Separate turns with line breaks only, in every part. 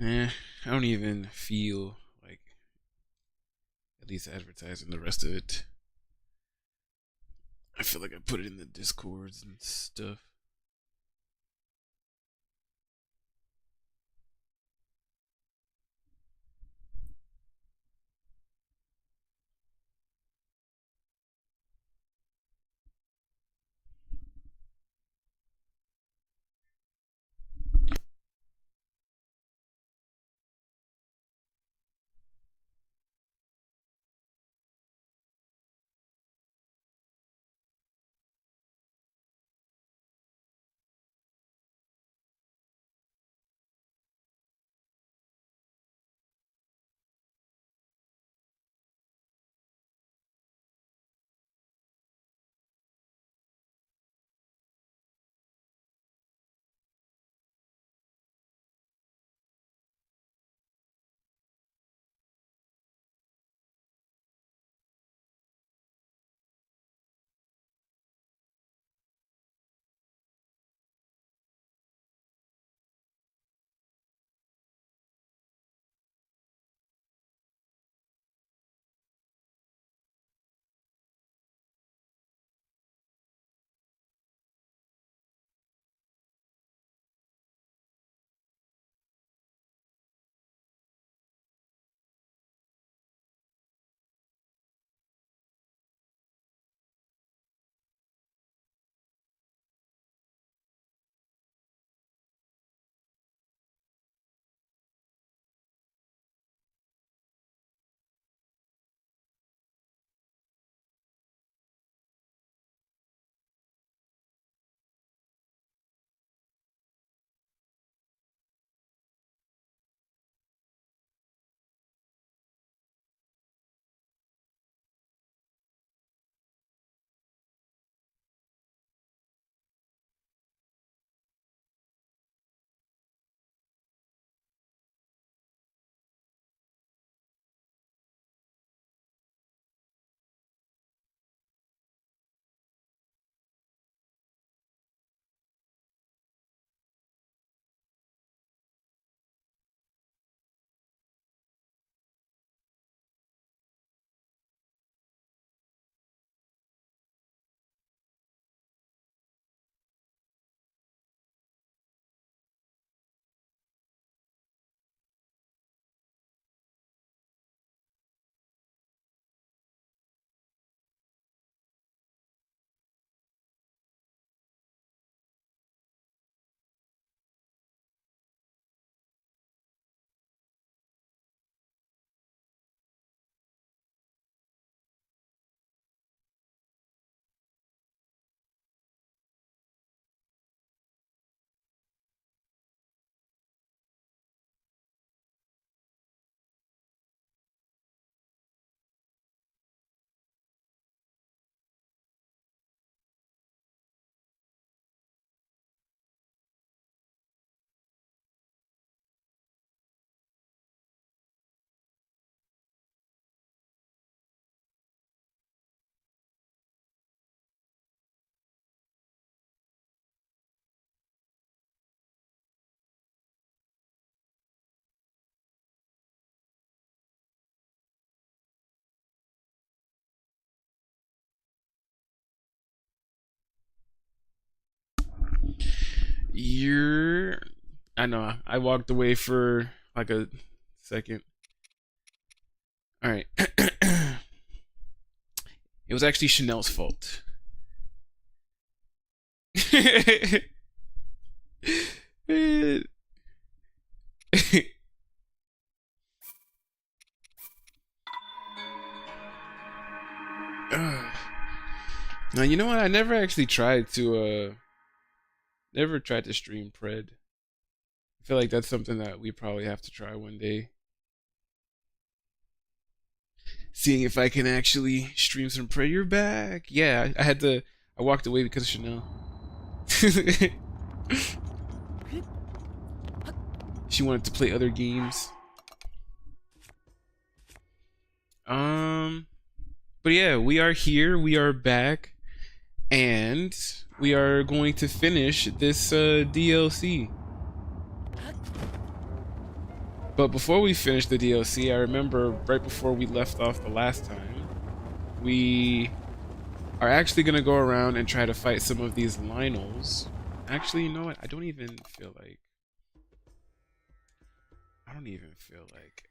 I don't even feel like at least advertising the rest of it. I feel like I put it in the discords and stuff. You're. I know. I walked away for like a second. All right. It was actually Chanel's fault. Now you know what? I never actually tried to never tried to stream Pred. I feel like that's something that we probably have to try one day. Seeing if I can actually stream some Pred. You're back. Yeah, I had to. I walked away because of Chanel. She wanted to play other games. Um, but yeah, we are here. We are back, and we are going to finish this DLC. But before we finish the DLC, I remember right before we left off the last time, we are actually going to go around and try to fight some of these Lionels. Actually, you know what? I don't even feel like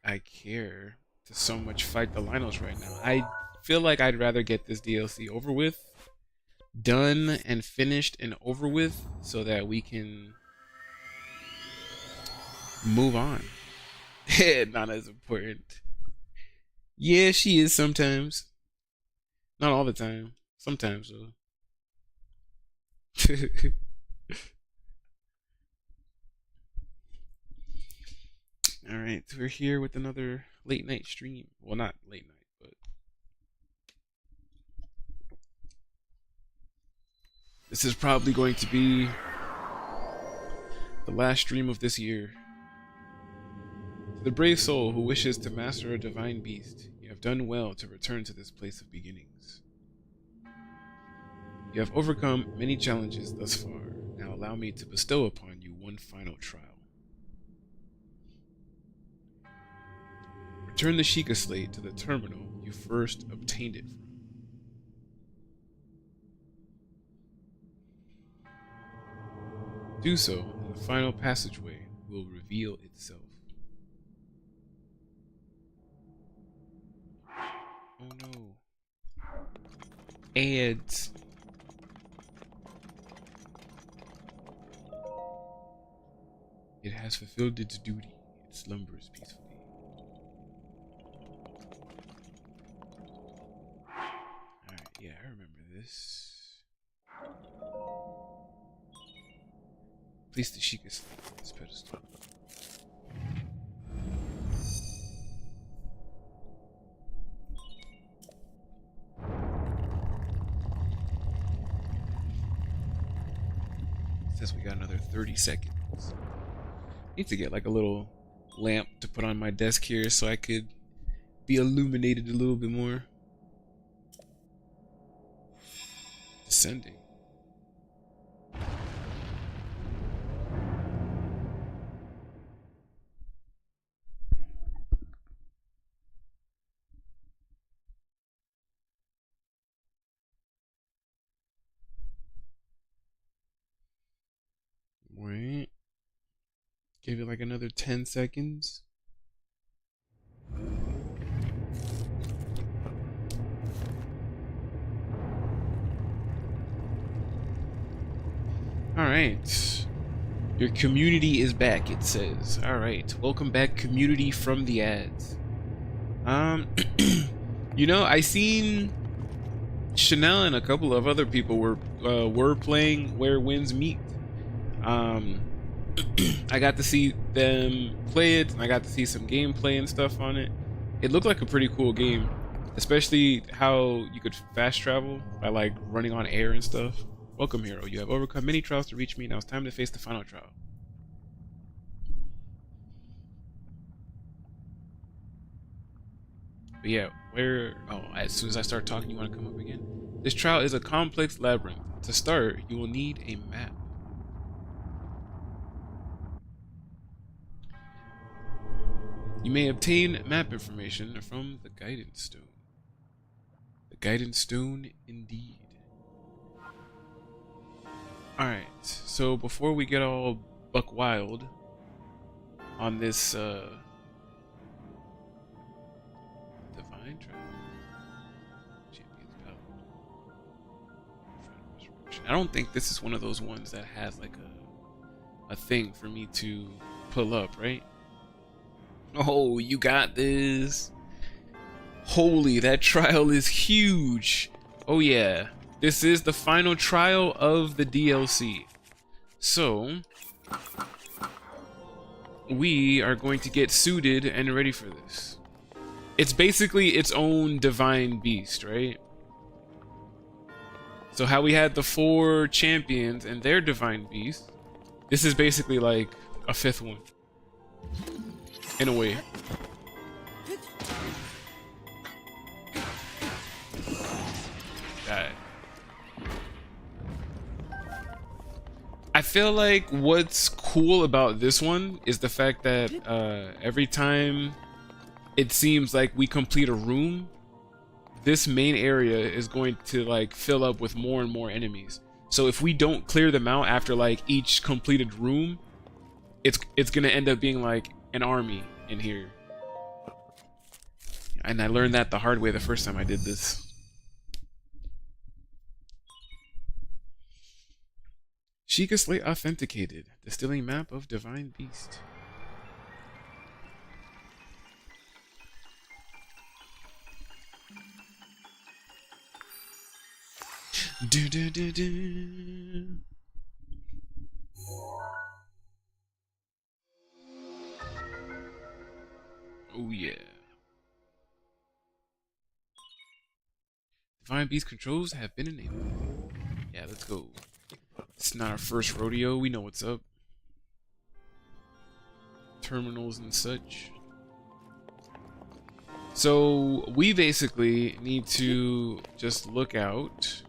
I care to so much fight the Lionels right now. I feel like I'd rather get this DLC over with, done and finished and over with, so that we can move on. Not as important. Yeah, she is sometimes. Not all the time. Sometimes though. Alright, we're here with another late night stream. Well, not late night, but this is probably going to be the last stream of this year. To the brave soul who wishes to master a divine beast, you have done well to return to this place of beginnings. You have overcome many challenges thus far. Now allow me to bestow upon you one final trial. Return the Sheikah slate to the terminal you first obtained it from. Do so, and the final passageway will reveal itself. Oh no. Ads. It has fulfilled its duty. It slumbers peacefully. Alright, yeah, I remember this. Place the Sheikah slate on this pedestal. Says we got another 30 seconds. Need to get like a little lamp to put on my desk here so I could be illuminated a little bit more. Descending. Wait. Give it like another 10 seconds. Alright. Your community is back, it says. Alright. Welcome back, community from the ads. You know, I seen Chanel and a couple of other people were playing Where Winds Meet. I got to see them play it, and I got to see some gameplay and stuff on it. It looked like a pretty cool game, especially how you could fast travel by like running on air and stuff. Welcome, hero. You have overcome many trials to reach me. Now it's time to face the final trial. But yeah, as soon as I start talking, you want to come up again? This trial is a complex labyrinth. To start, you will need a map. You may obtain map information from the Guidance Stone. The Guidance Stone, indeed. Alright, so before we get all buck wild on this divine trial, Champion's Ballad. I don't think this is one of those ones that has like a thing for me to pull up, right? Oh, you got this. Holy, that trial is huge. Oh yeah, this is the final trial of the DLC. So, we are going to get suited and ready for this. It's basically its own divine beast, right? So how we had the 4 champions and their divine beast, this is basically like a 5th one. In a way. Die. I feel like what's cool about this one is the fact that every time it seems like we complete a room, this main area is going to like fill up with more and more enemies. So if we don't clear them out after like each completed room, it's gonna end up being like an army in here. And I learned that the hard way the first time I did this. Sheikah Slate authenticated. Distilling map of Divine Beast. Do do do do. Oh yeah. Divine Beast controls have been enabled. Yeah, let's go. It's not our first rodeo. We know what's up. Terminals and such. So we basically need to just look out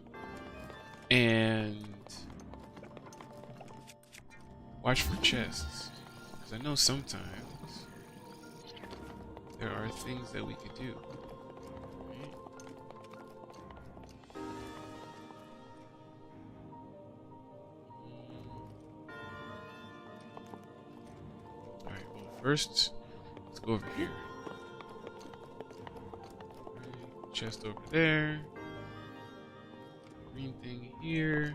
and watch for chests. Because I know sometimes there are things that we could do. First, let's go over here. Right, chest over there. Green thing here.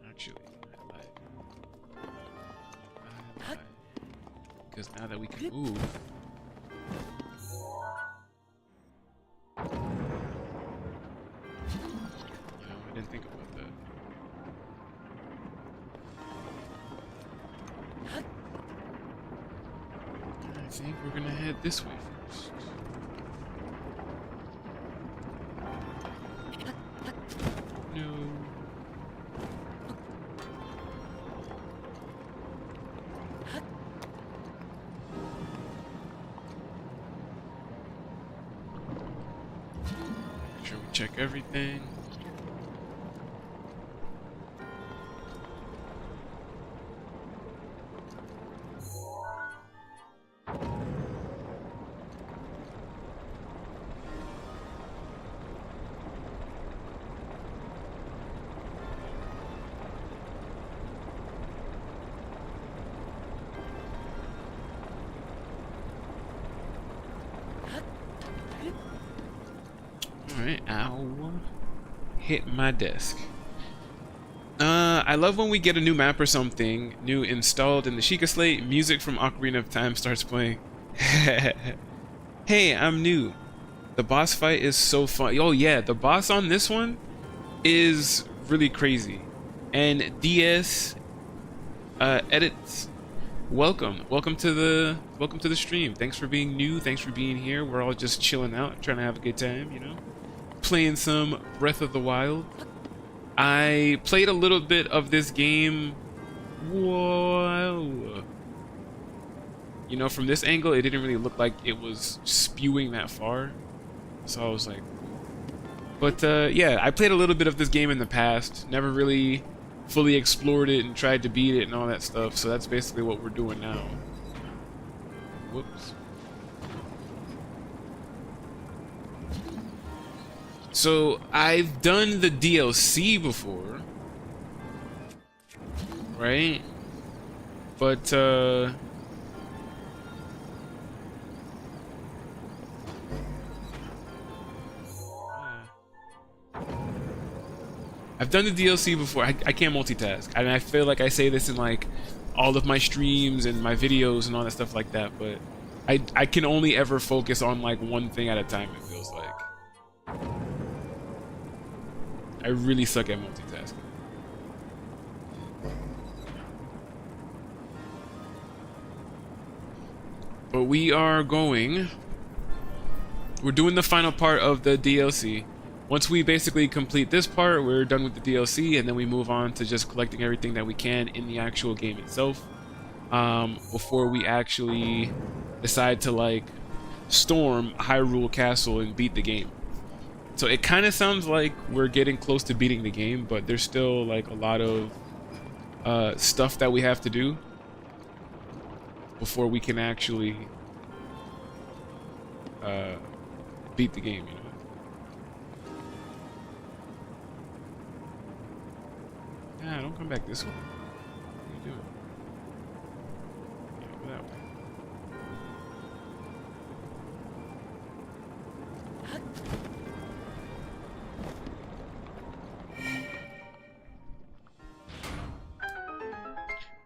Actually, I lied. Because now that we can move. You know, I didn't think about that. I think we're gonna head this way first. No. Make sure we check everything. Alright, ow. Hit my desk. I love when we get a new map or something new installed in the Sheikah Slate, music from Ocarina of Time starts playing. Hey, I'm new. The boss fight is so fun. Oh yeah, the boss on this one is really crazy. And DS edits. Welcome to the stream. Thanks for being new. Thanks for being here. We're all just chilling out, trying to have a good time, you know, playing some Breath of the Wild. I played a little bit of this game. Whoa. You know, from this angle, it didn't really look like it was spewing that far. So I was like, but yeah, I played a little bit of this game in the past. Never really fully explored it and tried to beat it and all that stuff. So that's basically what we're doing now. Whoops. So I've done the DLC before, right? But I've done the DLC before. I can't multitask. I mean, I feel like I say this in like all of my streams and my videos and all that stuff like that, but I can only ever focus on like one thing at a time, it feels like. I really suck at multitasking. But we're doing the final part of the DLC. Once we basically complete this part, we're done with the DLC, and then we move on to just collecting everything that we can in the actual game itself, before we actually decide to like storm Hyrule Castle and beat the game. So it kind of sounds like we're getting close to beating the game, but there's still like a lot of stuff that we have to do before we can actually beat the game, you know. Nah, don't come back this way. What are you doing? Yeah, go that way.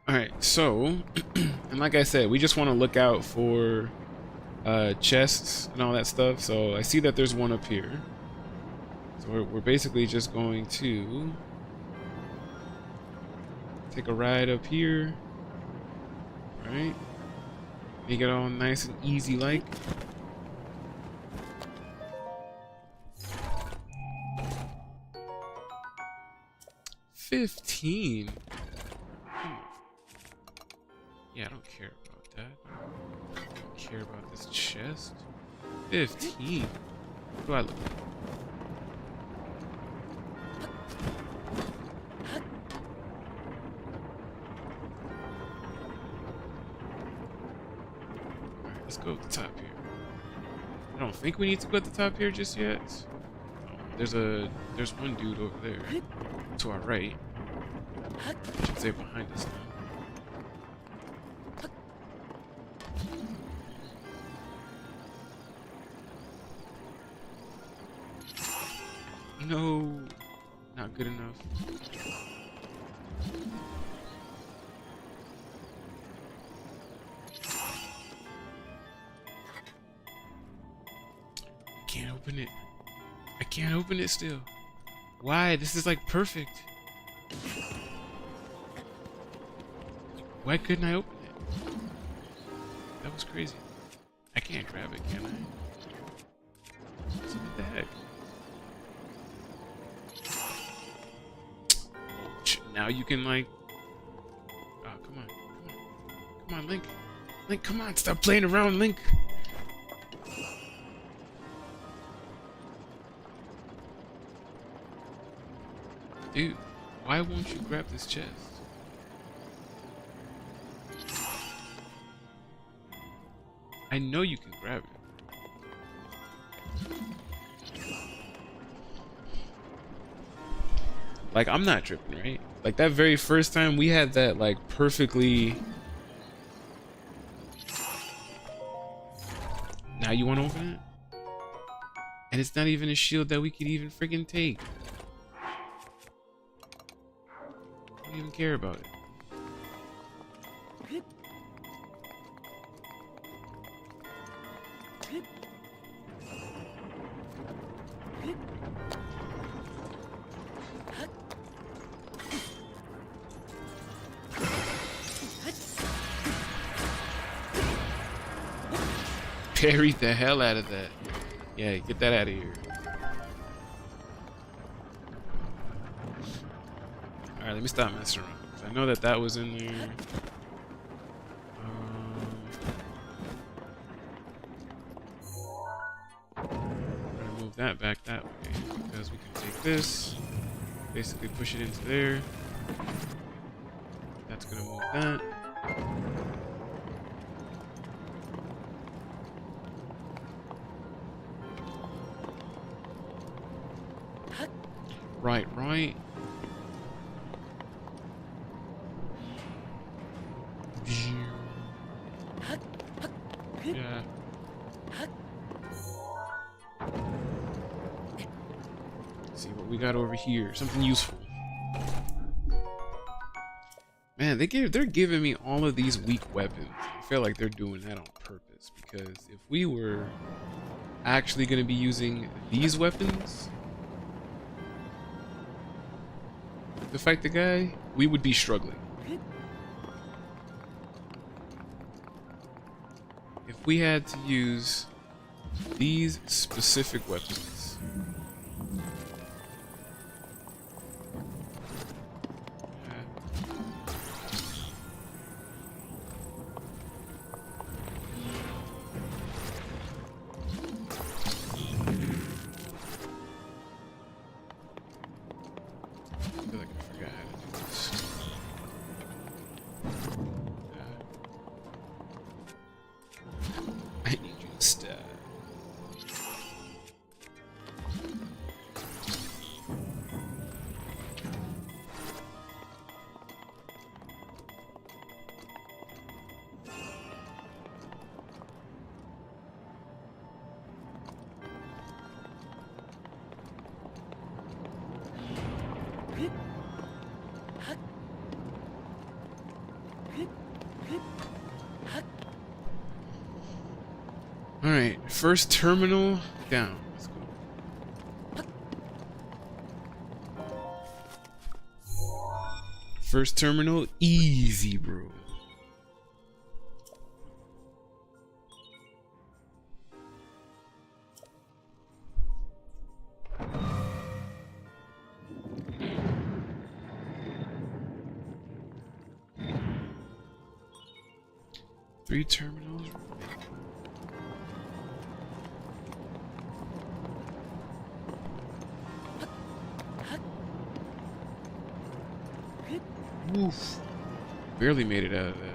Alright, so, and like I said, we just want to look out for chests and all that stuff. So I see that there's one up here. So we're basically just going to take a ride up here. Right? Make it all nice and easy like. $15. Yeah, I don't care about that. I don't care about this chest. 15. What do I look like? Alright, let's go at the top here. I don't think we need to go at the top here just yet. There's one dude over there to our right. I should say behind us now. No, not good enough. I can't open it. I can't open it still. Why? This is like perfect. Why couldn't I open it? That was crazy. I can't grab it, can I? So what the heck? Now you can like, oh come on, come on, Link, come on, stop playing around, Link. Dude, why won't you grab this chest? I know you can grab it. Like, I'm not tripping, right? Like, that very first time we had that, like, perfectly... Now you want to open it? And it's not even a shield that we could even friggin' take. I don't even care about it. Parry the hell out of that. Yeah, get that out of here. Alright, let me stop messing around. 'Cause I know that that was in there. I'm gonna move that back that way. Because we can take this. Basically push it into there. That's gonna move that. Right. Yeah. Let's see what we got over here. Something useful. Man, they're giving me all of these weak weapons. I feel like they're doing that on purpose, because if we were actually going to be using these weapons to fight the guy, we would be struggling. If we had to use these specific weapons. Alright, first terminal down. Let's go. First terminal, easy, bro. Three terminals. Oof. Barely made it out of that.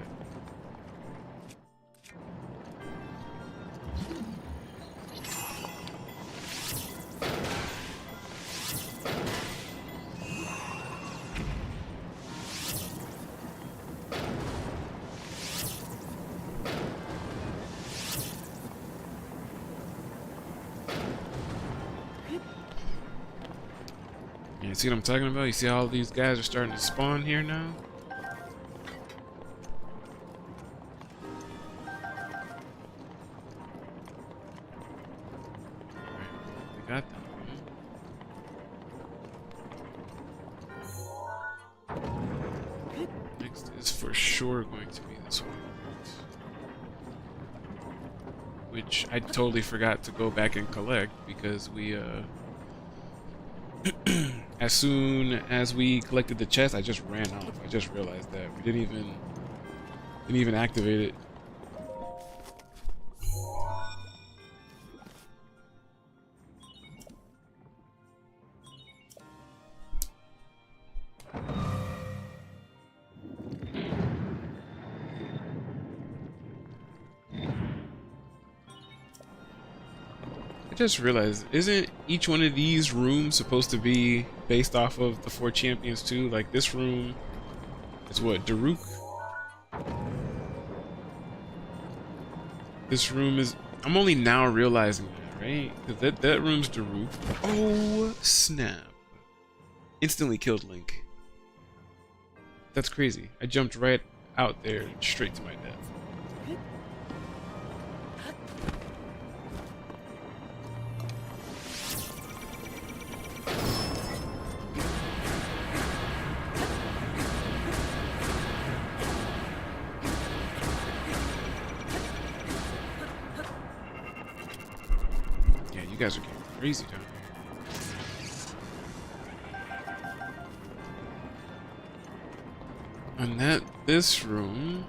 You see what I'm talking about? You see how all these guys are starting to spawn here now? Alright, we got that one. Next is for sure going to be this one. Which I totally forgot to go back and collect because we as soon as we collected the chest, I just ran off. I just realized that we didn't even activate it. I just realized, isn't each one of these rooms supposed to be based off of the 4 champions too? Like this room is what, Daruk? This room is, I'm only now realizing that, right? Because that room's Daruk. Oh, snap. Instantly killed Link. That's crazy. I jumped right out there straight to my death. You guys are getting crazy down here. And this room.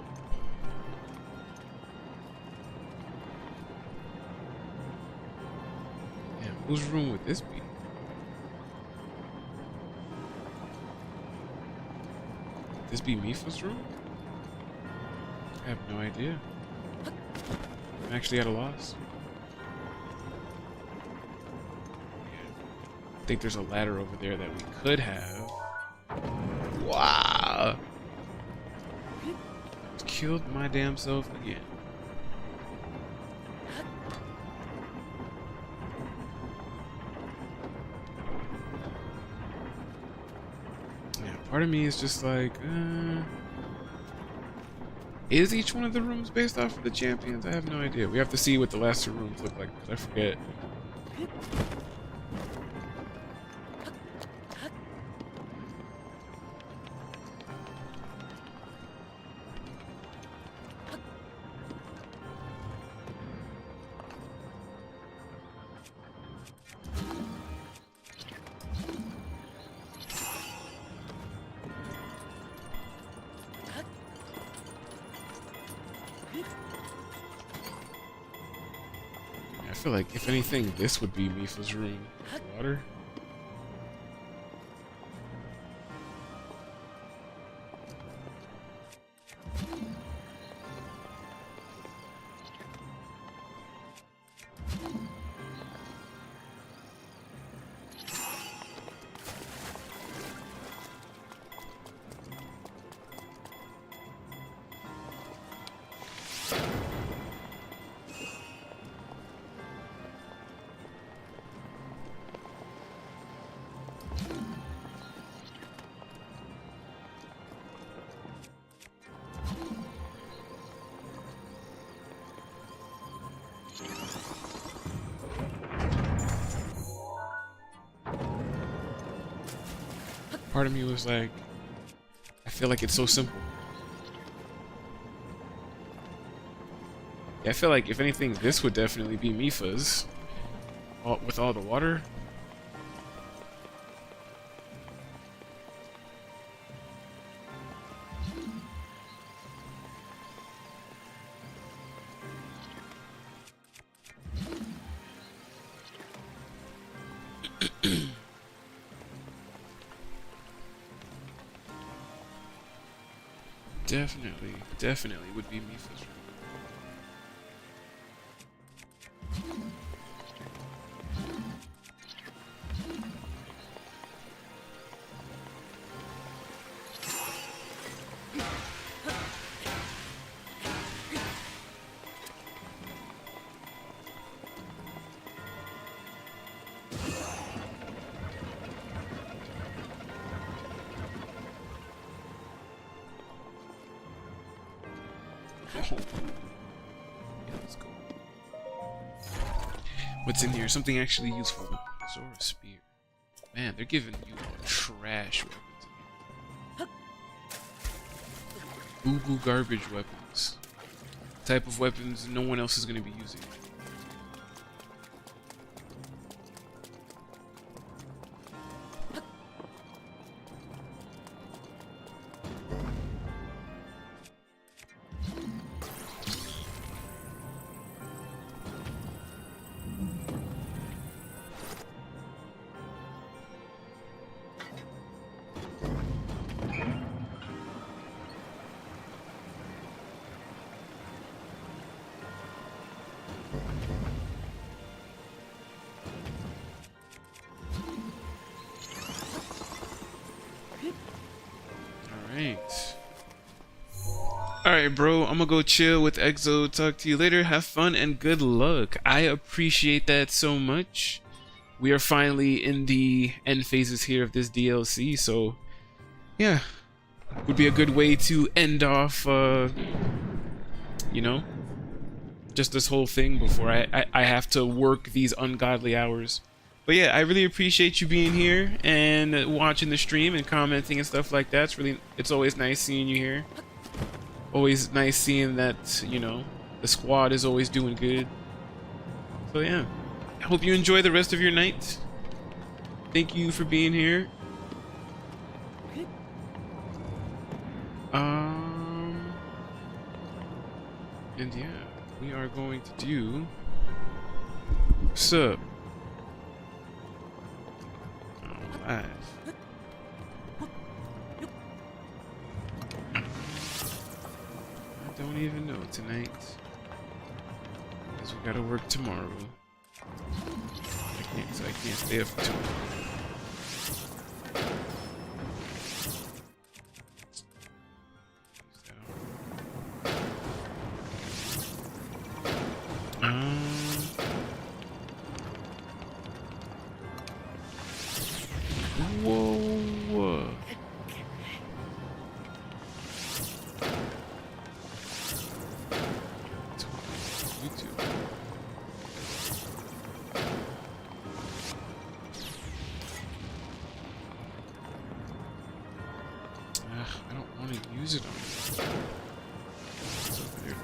Yeah, whose room would this be? Would this be Mipha's room? I have no idea. I'm actually at a loss. I think there's a ladder over there that we could have. Wow! Killed my damn self again. Yeah, part of me is just like, is each one of the rooms based off of the champions? I have no idea. We have to see what the last 2 rooms look like, because I forget. I feel like, if anything, this would be Mipha's room. Water? part of me was like, I feel like it's so simple. Yeah, I feel like if anything, this would definitely be Mifa's. With all the water. Definitely would be Mifa's room. Yeah, let's go. What's in here? Something actually useful. Zora spear. Man, they're giving you trash weapons in here. Boo-boo garbage weapons. Type of weapons no one else is going to be using. Alright, bro, I'm gonna go chill with Exo. Talk to you later. Have fun and good luck. I appreciate that so much. We are finally in the end phases here of this DLC, so yeah, would be a good way to end off, you know, just this whole thing before I have to work these ungodly hours. But yeah, I really appreciate you being here and watching the stream and commenting and stuff like that. It's always nice seeing you here. Always nice seeing that, you know, the squad is always doing good. So yeah, I hope you enjoy the rest of your night. Thank you for being here. And yeah, we are going to do... What's up? Oh, live. I don't even know tonight. Because we gotta work tomorrow. I can't stay up for too long. Whoa. YouTube. I don't want to use it on this. It's over there.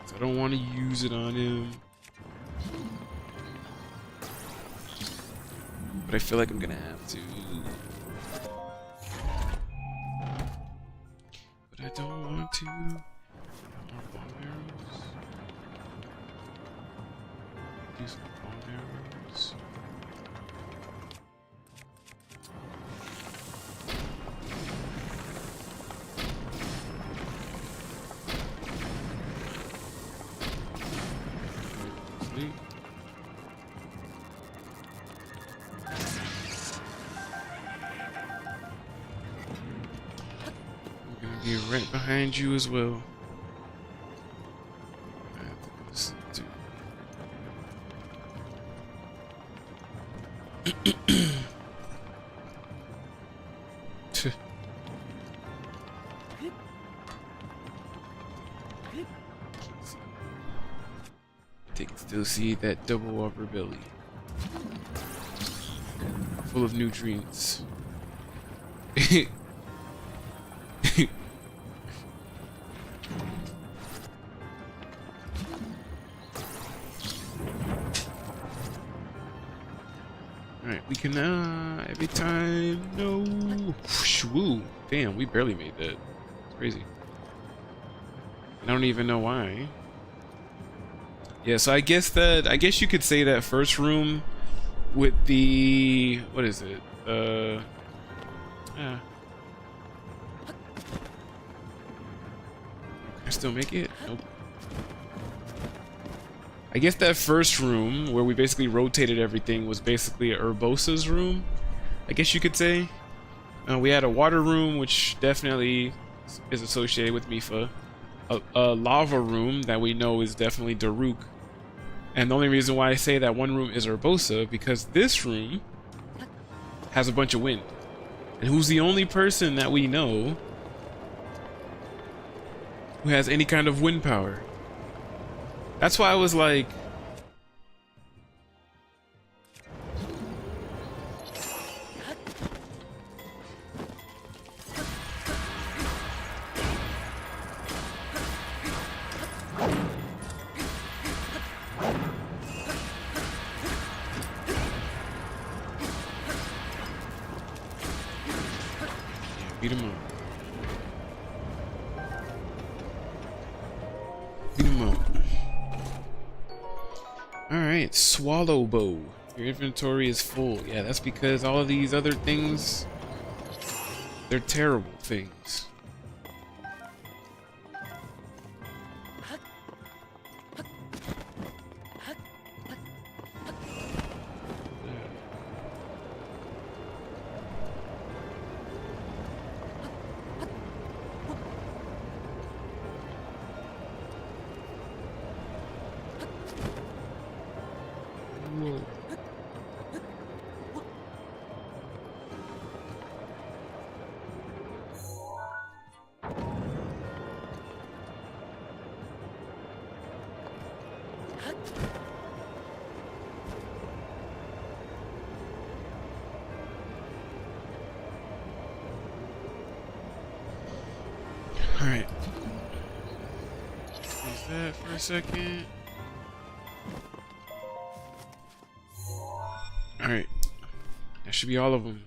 I don't want to use it on him. But I feel like I'm gonna have to. But I don't want to. More bomb arrows. Do some bomb arrows. I'm gonna be right behind you as well. seed that double upper belly. Full of nutrients. Alright, we can every time. No. Woo. Damn, we barely made that. It's crazy. I don't even know why. Yeah, so I guess you could say that first room with the, what is it? Can I still make it? Nope. I guess that first room where we basically rotated everything was basically Urbosa's room, I guess you could say. We had a water room, which definitely is associated with Mifa. A lava room that we know is definitely Daruk. And the only reason why I say that one room is Urbosa, because this room has a bunch of wind. And who's the only person that we know who has any kind of wind power? That's why I was like, beat him up. Beat him up. Alright, Swallow Bow. Your inventory is full. Yeah, that's because all of these other things, they're terrible things. Whoa. Alright. Close that for a second. Alright. That should be all of them.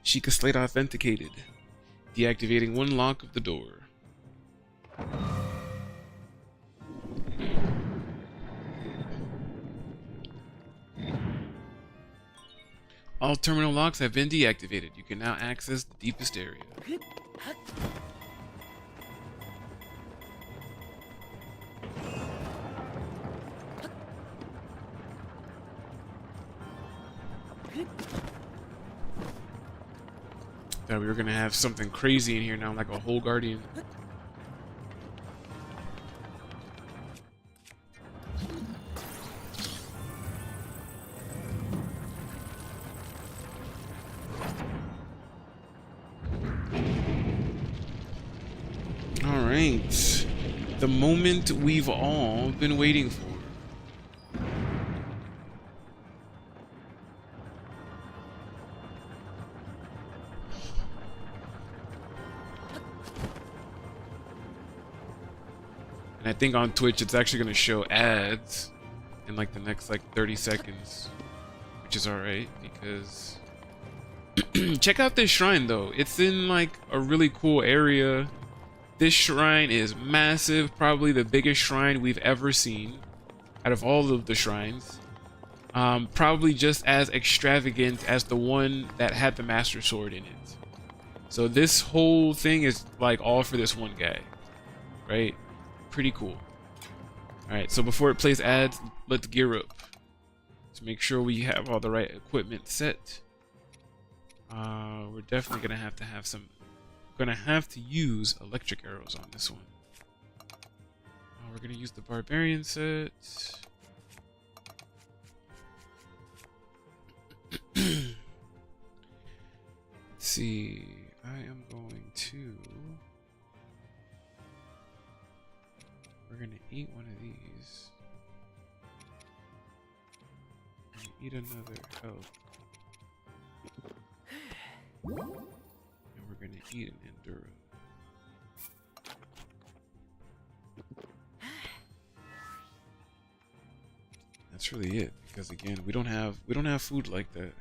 Sheikah Slate authenticated. Deactivating one lock of the door. All terminal locks have been deactivated. You can now access the deepest area. Thought we were gonna have something crazy in here now, like a whole guardian. Alright. The moment we've all been waiting for. And I think on Twitch it's actually going to show ads in like the next like 30 seconds, which is alright because check out this shrine though. It's in like a really cool area. This shrine is massive, probably the biggest shrine we've ever seen out of all of the shrines. Probably just as extravagant as the one that had the Master Sword in it. So this whole thing is like all for this one guy, right? Pretty cool. Alright, so before it plays ads, let's gear up. Let's make sure we have all the right equipment set. We're definitely gonna have some. Gonna have to use electric arrows on this one. We're gonna use the barbarian set. Let's see. I am going to. We're gonna eat one of these. eat another health. And we're gonna eat an enduro. That's really it, because again, we don't have food like that.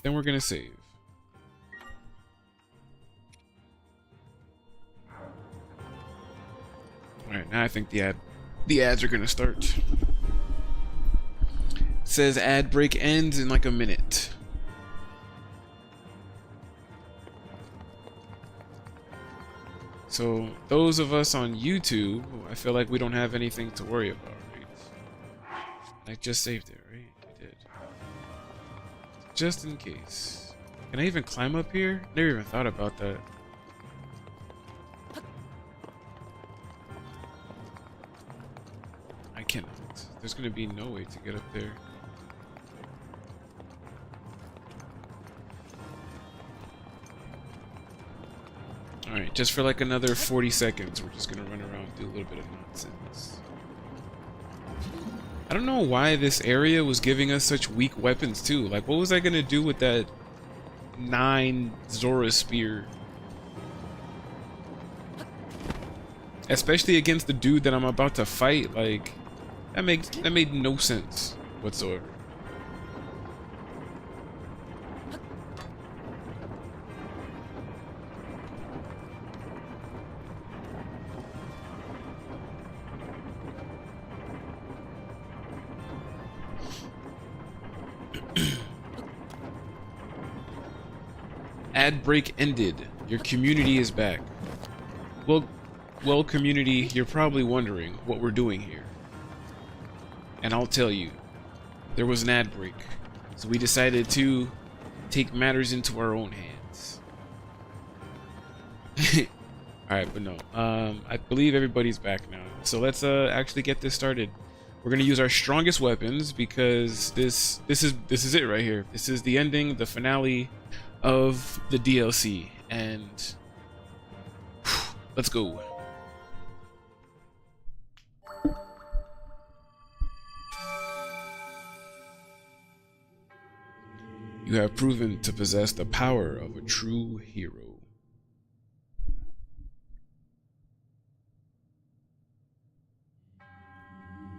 Then we're gonna save. Alright, now I think the ads are gonna start. It says ad break ends in like a minute. So those of us on YouTube, I feel like we don't have anything to worry about, right? I just saved it, right? I did. Just in case. Can I even climb up here? Never even thought about that. I cannot. There's gonna be no way to get up there. Alright, just for like another 40 seconds, we're just gonna run around and do a little bit of nonsense. I don't know why this area was giving us such weak weapons too. Like, what was I gonna do with that 9 Zora spear? Especially against the dude that I'm about to fight, like, that made no sense whatsoever. Ad break ended. Your community is back. Well, community, you're probably wondering what we're doing here. And I'll tell you. There was an ad break. So we decided to take matters into our own hands. Alright, but no. I believe everybody's back now. So let's actually get this started. We're gonna use our strongest weapons because this is it right here. This is the ending, the finale of the DLC, and let's go. You have proven to possess the power of a true hero.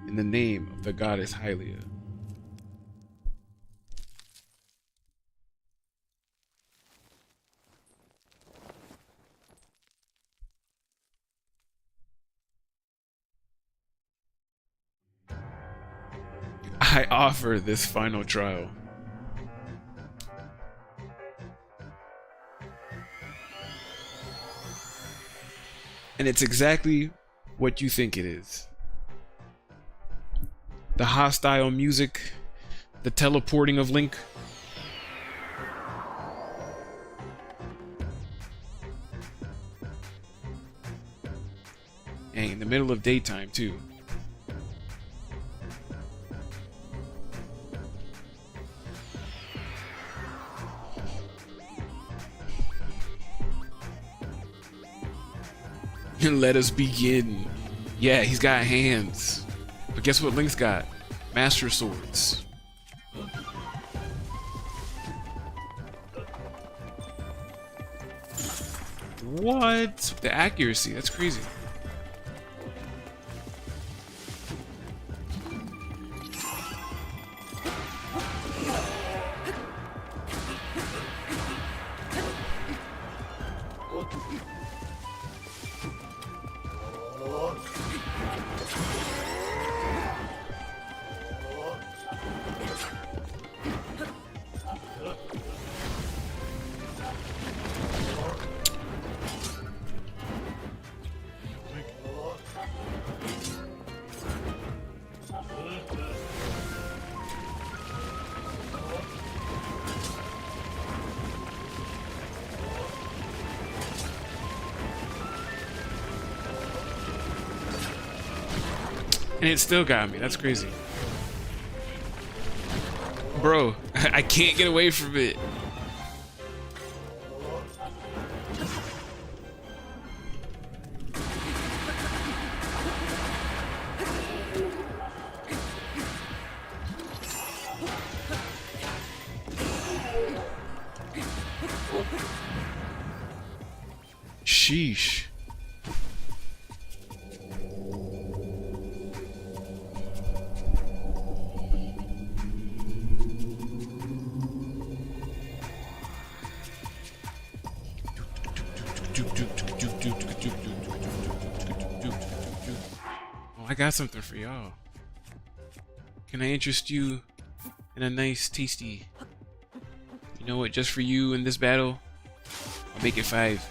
In the name of the goddess Hylia, I offer this final trial. And it's exactly what you think it is. The hostile music, the teleporting of Link. And in the middle of daytime too. Let us begin. Yeah, he's got hands. But guess what Link's got? Master Swords. What? The accuracy, that's crazy. And it still got me. That's crazy. Bro, I can't get away from it. Sheesh. Oh, I got something for y'all. Can I interest you in a nice, tasty? You know what? Just for you in this battle, I'll make it 5.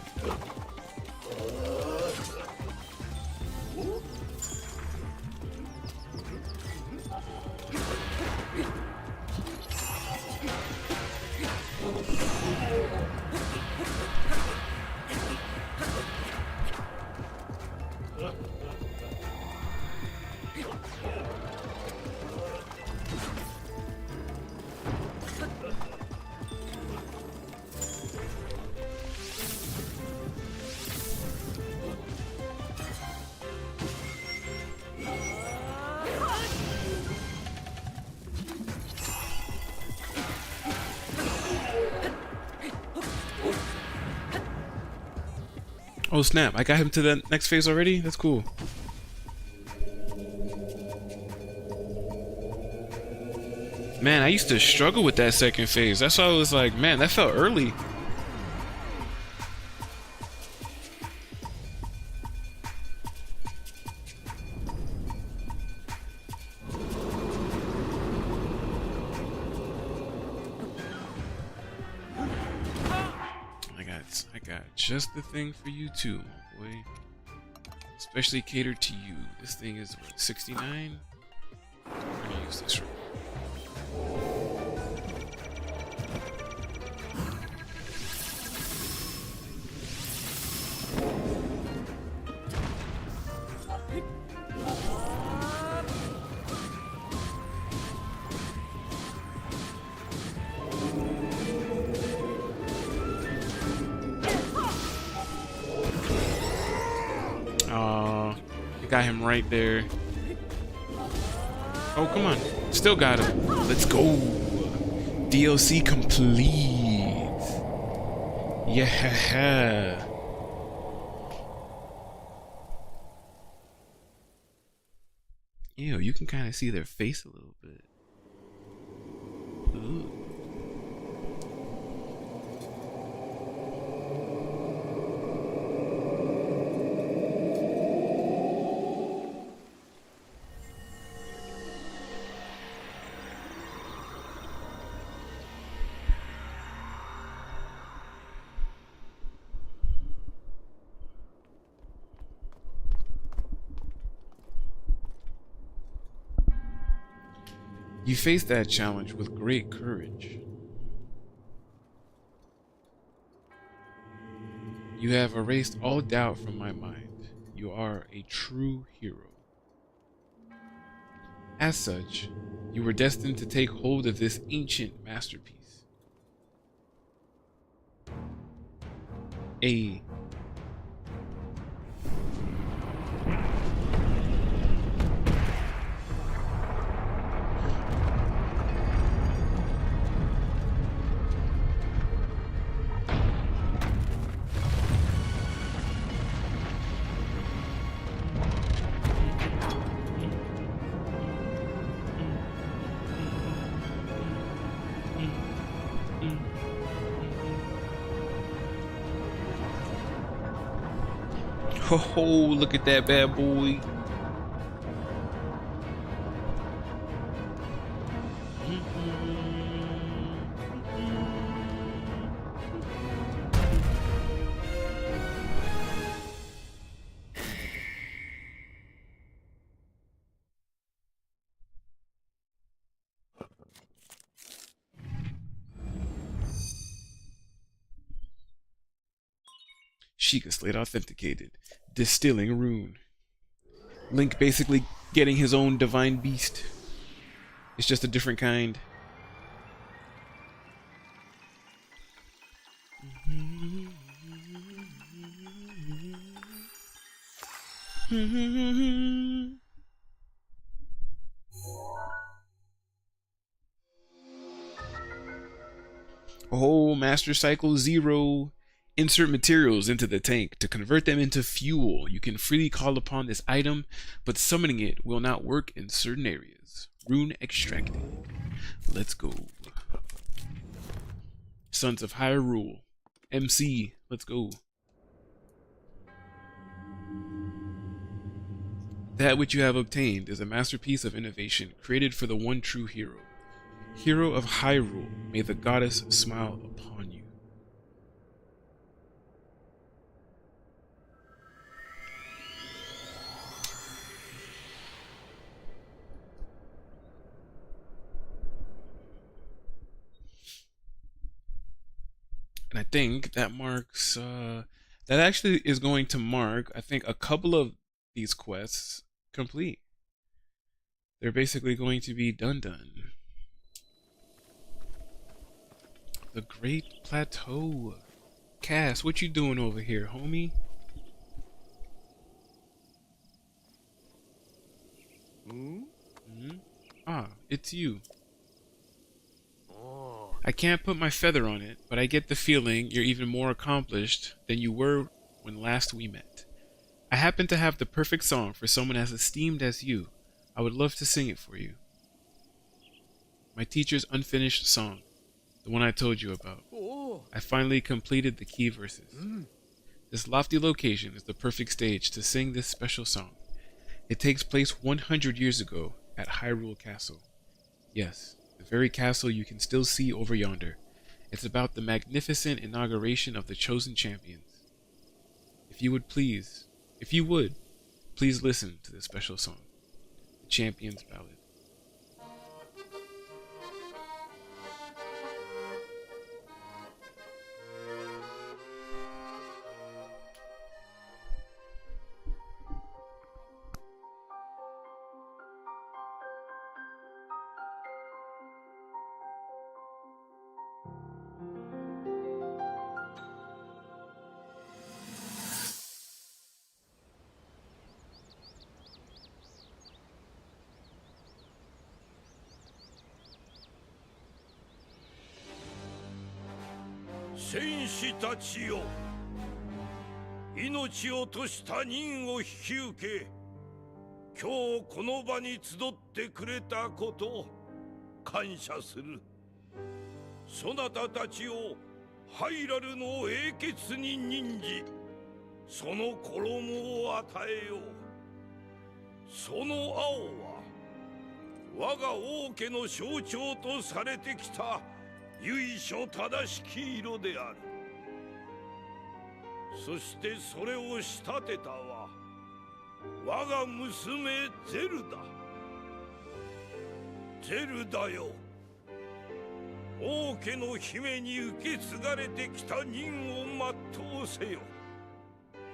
Oh snap, I got him to the next phase already? That's cool. Man, I used to struggle with that second phase. That's why I was like, man, that felt early. I got just the thing for you too, my boy. Especially catered to you. This thing is what, 69? I'm gonna use this right. Got him right there. Oh, come on. Still got him. Let's go. DLC complete. Yeah. Ew, you can kind of see their face a little bit. Ooh. You faced that challenge with great courage. You have erased all doubt from my mind. You are a true hero. As such, you were destined to take hold of this ancient masterpiece. A Oh, look at that bad boy. Sheikah Slate authenticated. Distilling rune. Link basically getting his own divine beast. It's just a different kind. Oh, Master Cycle 0 Insert materials into the tank to convert them into fuel. You can freely call upon this item, but summoning it will not work in certain areas. Rune extracted. Let's go. Sons of Hyrule. MC. Let's go. That which you have obtained is a masterpiece of innovation created for the one true hero. Hero of Hyrule, may the goddess smile upon you. And I think that marks, that actually is going to mark, I think, a couple of these quests complete. They're basically going to be done. The Great Plateau. Cass, what you doing over here, homie? Ah, it's you. I can't put my feather on it, but I get the feeling you're even more accomplished than you were when last we met. I happen to have the perfect song for someone as esteemed as you. I would love to sing it for you. My teacher's unfinished song, the one I told you about. I finally completed the key verses. This lofty location is the perfect stage to sing this special song. It takes place 100 years ago at Hyrule Castle. Yes, the very castle you can still see over yonder. It's about the magnificent inauguration of the chosen champions. If you would, please listen to this special song, the Champions Ballad.
戦士たちよ、命を賭した任を引き受け、今日この場に集ってくれたこと感謝する。そなたたちをハイラルの英傑に任じ、その衣を与えよう。その青は我が王家の象徴とされてきた由緒正しき色である。そしてそれを仕立てたは我が娘ゼルダ。ゼルダよ、王家の姫に受け継がれてきた任を全うせよ。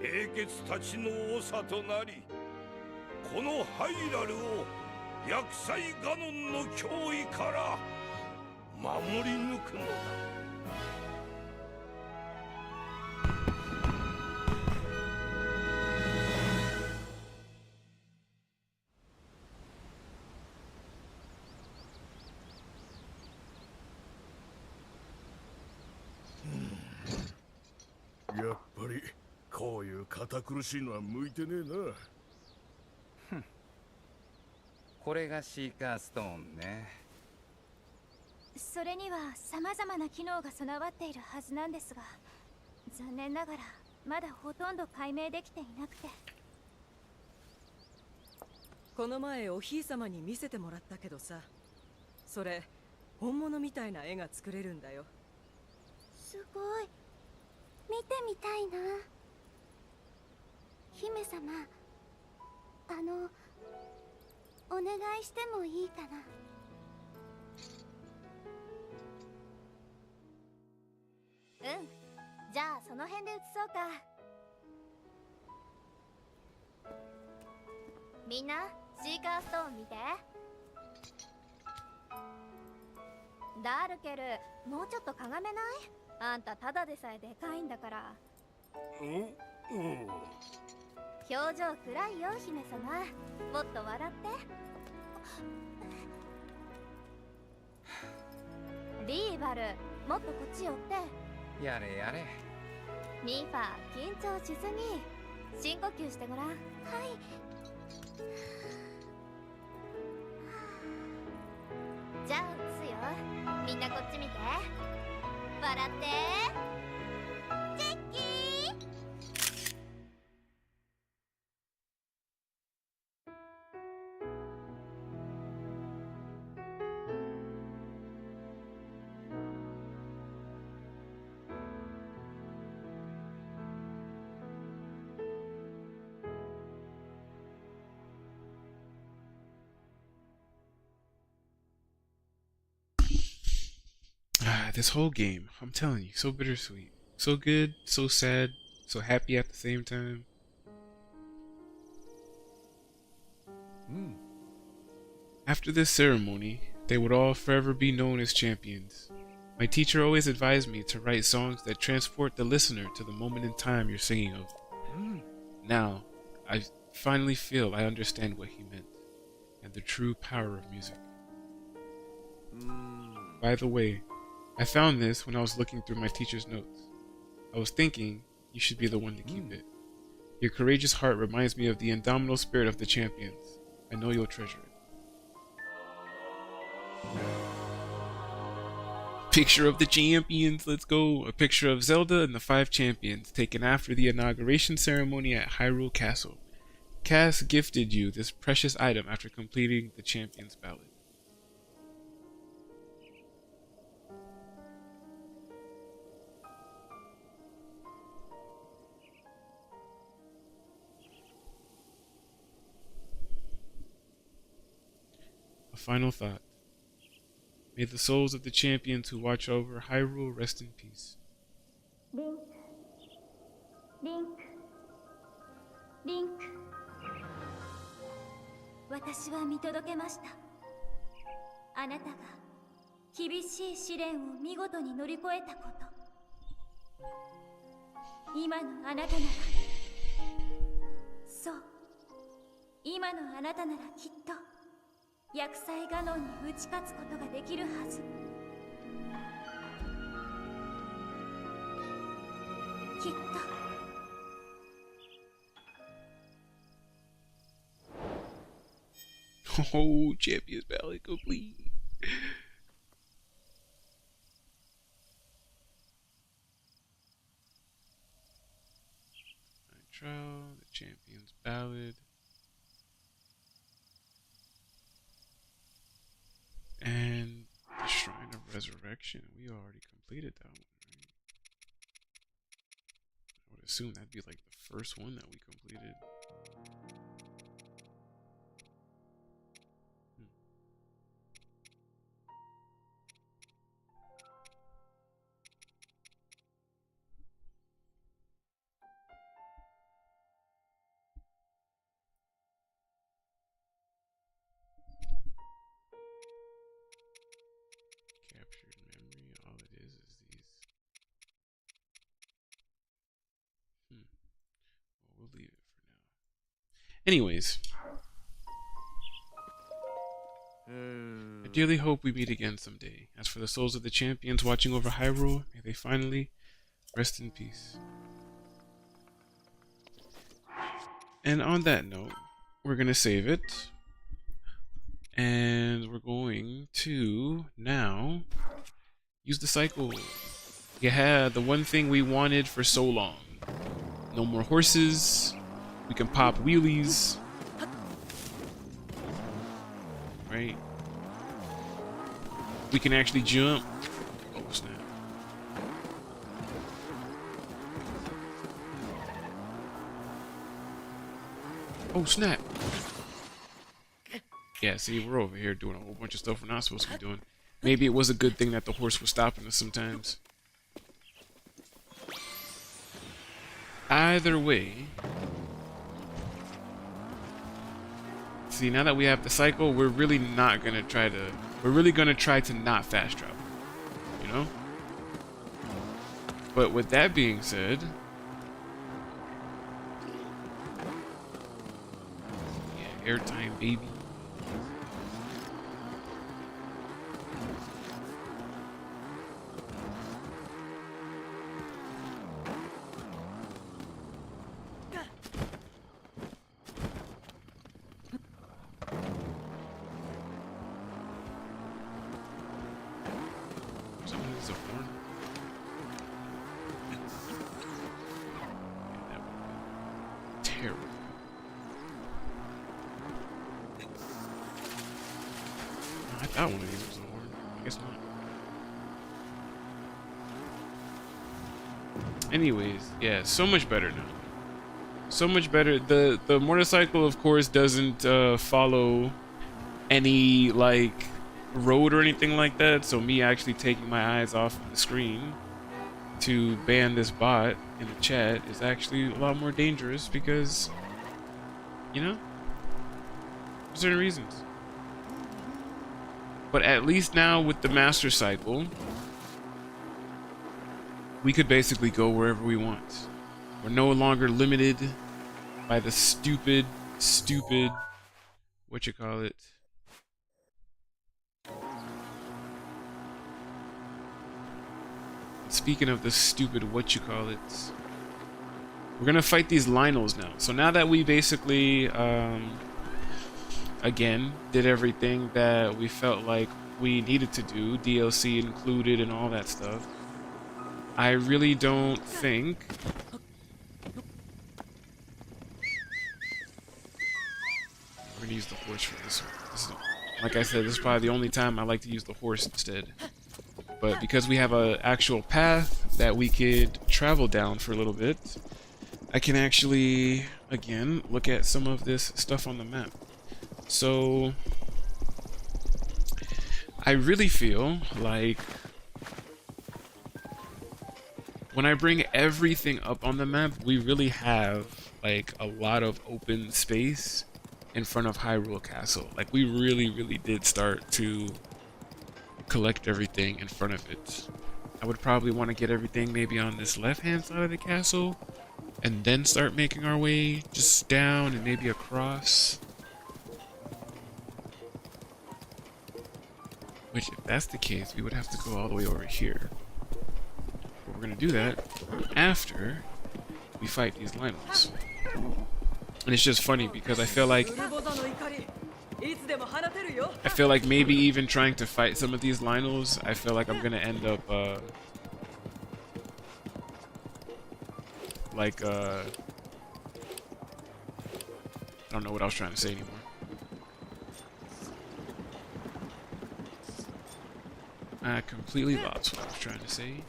英傑たちの長となり、このハイラルを厄災ガノンの脅威から守り抜くのだ。
やっぱりこういう堅苦しいのは向いてねえな。
これがシーカーストーンね。
それには様々な機能が備わっているはずなんですが、残念ながらまだほとんど解明できていなくて。
この前おひいさまに見せてもらったけどさ、それ本物みたいな絵が作れるんだよ。
すごい、見てみたいな。姫様、お願いしてもいいかな。うん、じゃあその辺で写そうか。みんなシーカーストーン見て。ダールケル、もうちょっとかがめない？あんたただでさえでかいんだから。表情暗いよ姫様、もっと笑って。リーバル、もっとこっち寄って。
やれやれ。
ミーファ緊張しすぎ。深呼吸してごらん。はい。じゃあ打つよ。みんなこっち見て。笑って。チェッキー。
This whole game, I'm telling you, so bittersweet. So good, so sad, so happy at the same time. After this ceremony, they would all forever be known as champions. My teacher always advised me to write songs that transport the listener to the moment in time you're singing of. Now, I finally feel I understand what he meant, and the true power of music. By the way, I found this when I was looking through my teacher's notes. I was thinking you should be the one to keep it. Your courageous heart reminds me of the indomitable spirit of the champions. I know you'll treasure it. Picture of the champions, let's go. A picture of Zelda and the 5 champions taken after the inauguration ceremony at Hyrule Castle. Cass gifted you this precious item after completing the champions ballad. A final thought. May the souls of the champions who watch over Hyrule rest in peace.
リンク、リンク、リンク。私は見届けました。あなたが厳しい試練を見事に乗り越えたこと。今のあなたなら、そう、今のあなたならきっと厄災ガノンに打ち勝つことができるはず。きっと。
Oh, Champions Ballad complete. Trial, the Champions Ballad. And the Shrine of Resurrection. We already completed that one, right? I would assume that'd be like the first one that we completed. Captured memory, all it is these. Well, we'll leave it for now. Anyways, I dearly hope we meet again someday. As for the souls of the champions watching over Hyrule, may they finally rest in peace. And on that note, we're gonna save it. And we're going to now use the cycle. Yeah, the one thing we wanted for so long. No more horses. We can pop wheelies. Right? We can actually jump. Oh, snap. Oh, snap. Yeah, see, we're over here doing a whole bunch of stuff we're not supposed to be doing. Maybe it was a good thing that the horse was stopping us sometimes. Either way. See, now that we have the cycle, we're really not gonna try to... We're really gonna try to not fast travel. You know? But with that being said... Yeah, airtime, baby. Is a horn? That would be terrible. I thought one of these was a horn. I guess not. Anyways, yeah, so much better now. So much better. The motorcycle, of course, doesn't follow any like road or anything like that. So me actually taking my eyes off of the screen to ban this bot in the chat is actually a lot more dangerous because, you know, for certain reasons. But at least now with the master cycle, we could basically go wherever we want. We're no longer limited by the stupid, what you call it? Speaking of the stupid, what you call it? We're gonna fight these Lionels now. So now that we basically, again, did everything that we felt like we needed to do, DLC included and all that stuff, I really don't think we're gonna use the horse for this one. Like I said, this is probably the only time I like to use the horse instead. But because we have an actual path that we could travel down for a little bit, I can actually, again, look at some of this stuff on the map. So I really feel like when I bring everything up on the map, we really have like a lot of open space in front of Hyrule Castle. Like we really did start to collect everything in front of it. I would probably want to get everything maybe on this left-hand side of the castle and then start making our way just down and maybe across. Which, if that's the case, we would have to go all the way over here. But we're gonna do that after we fight these Lionels. And it's just funny because I feel like maybe even trying to fight some of these Lionels, I feel like I'm gonna end up I don't know what I was trying to say anymore. I completely lost what I was trying to say.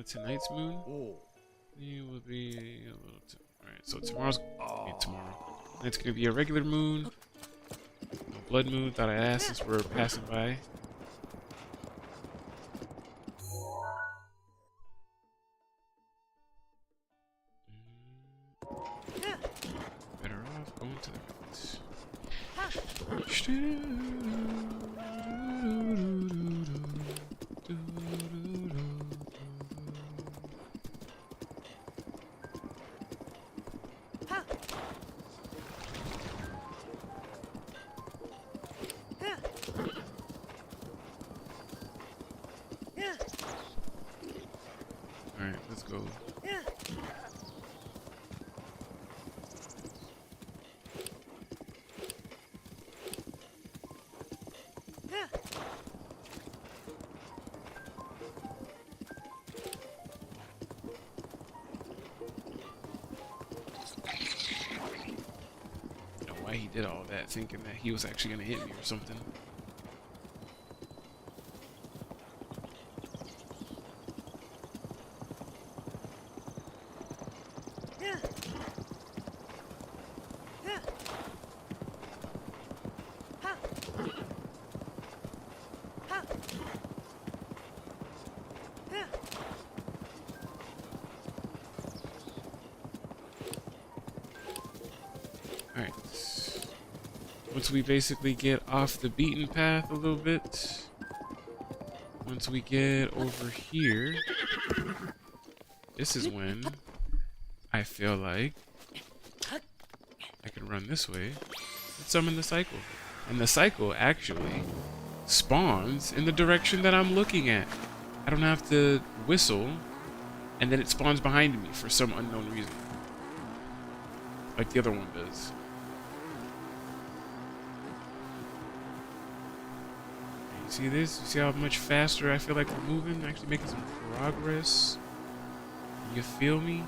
Tonight's moon? It will be a little alright, so tomorrow's tomorrow. It's gonna be a regular moon. No blood moon, thought I'd ask since we're passing by. Better off going to the Alright, let's go. I don't know why he did all that, thinking that he was actually gonna hit me or something. Alright. Once we basically get off the beaten path a little bit, once we get over here, this is when I feel like I can run this way and summon the cycle. And the cycle actually spawns in the direction that I'm looking at. I don't have to whistle and then it spawns behind me for some unknown reason. like the other one does. You see this? You see how much faster I feel like we're moving? Actually making some progress. You feel me?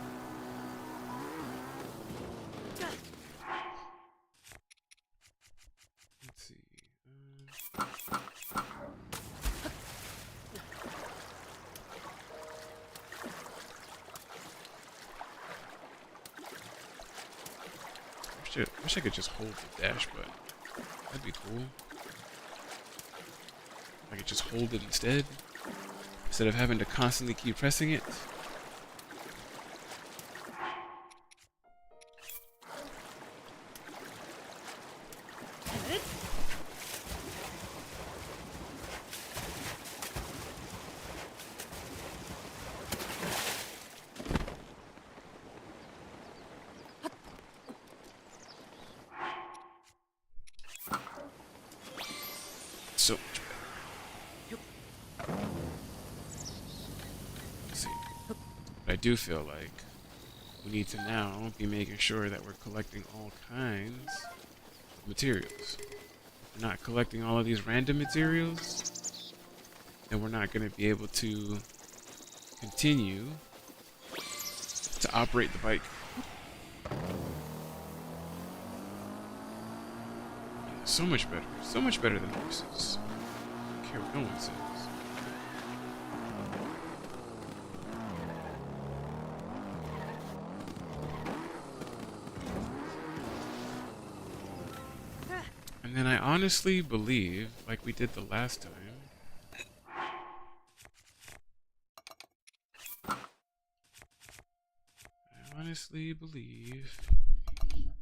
Let's see. Wish I could just hold the dash button. That'd be cool. I could just hold it instead of having to constantly keep pressing it. So much better. Let's see. But I do feel like we need to now be making sure that we're collecting all kinds of materials. If we're not collecting all of these random materials, then we're not going to be able to continue to operate the bike. So much better than horses. I don't care what no one says. And then I honestly believe, like we did the last time,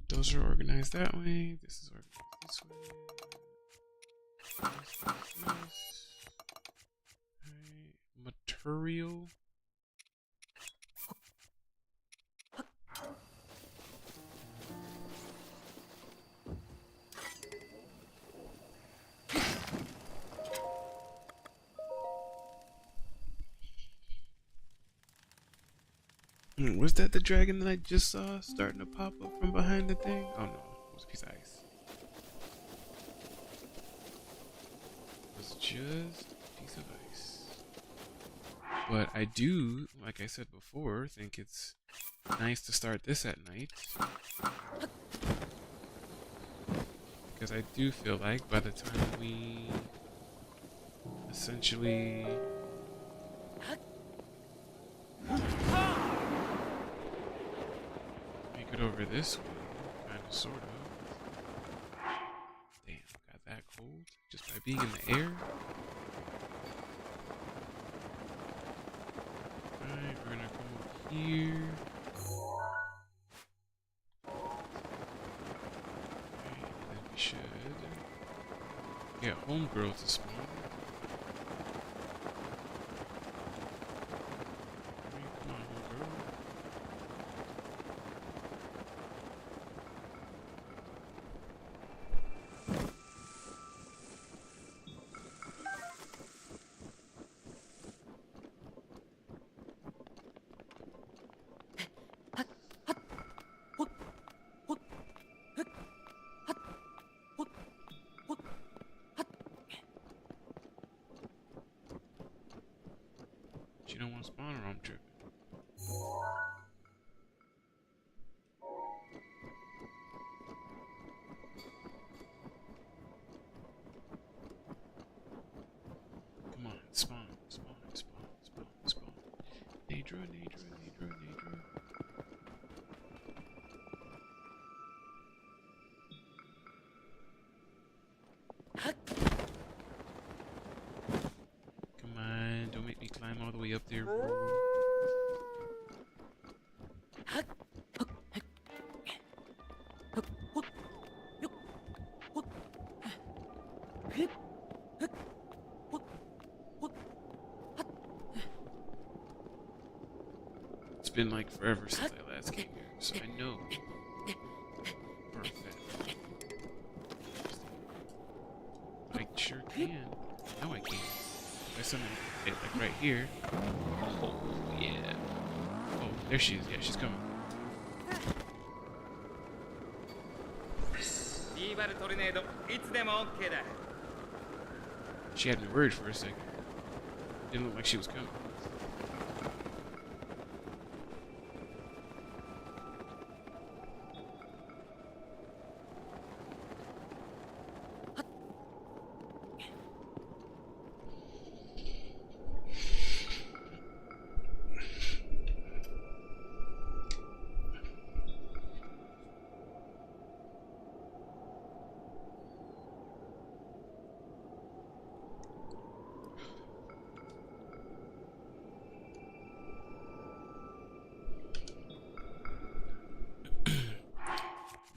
those are organized that way, this is organized this way. Right. Material. Was that the dragon that I just saw starting to pop up from behind the thing? Oh no, it was a piece of ice. It was just a piece of ice. But I do, like I said before, think it's nice to start this at night. Because I do feel like by the time we essentially make it over this way, kind of, sort of. Damn, got that cold just by being in the air. Alright, we're gonna come up here. Alright, then we should get homegirl to spawn. Alright, come on, homegirl. You don't want to spawn or I'm tripping? Come on, spawn. Nadra. Come on, don't make me climb all the way up there, bro. It's been like forever since I last came here, so I know for a fact. I sure can. I know I can. If I summon it like right here. Oh yeah. Oh, there she is. Yeah, she's coming.
なるトルネードいつでも OK だ。
She had me worried for a second. Didn't look like she was coming.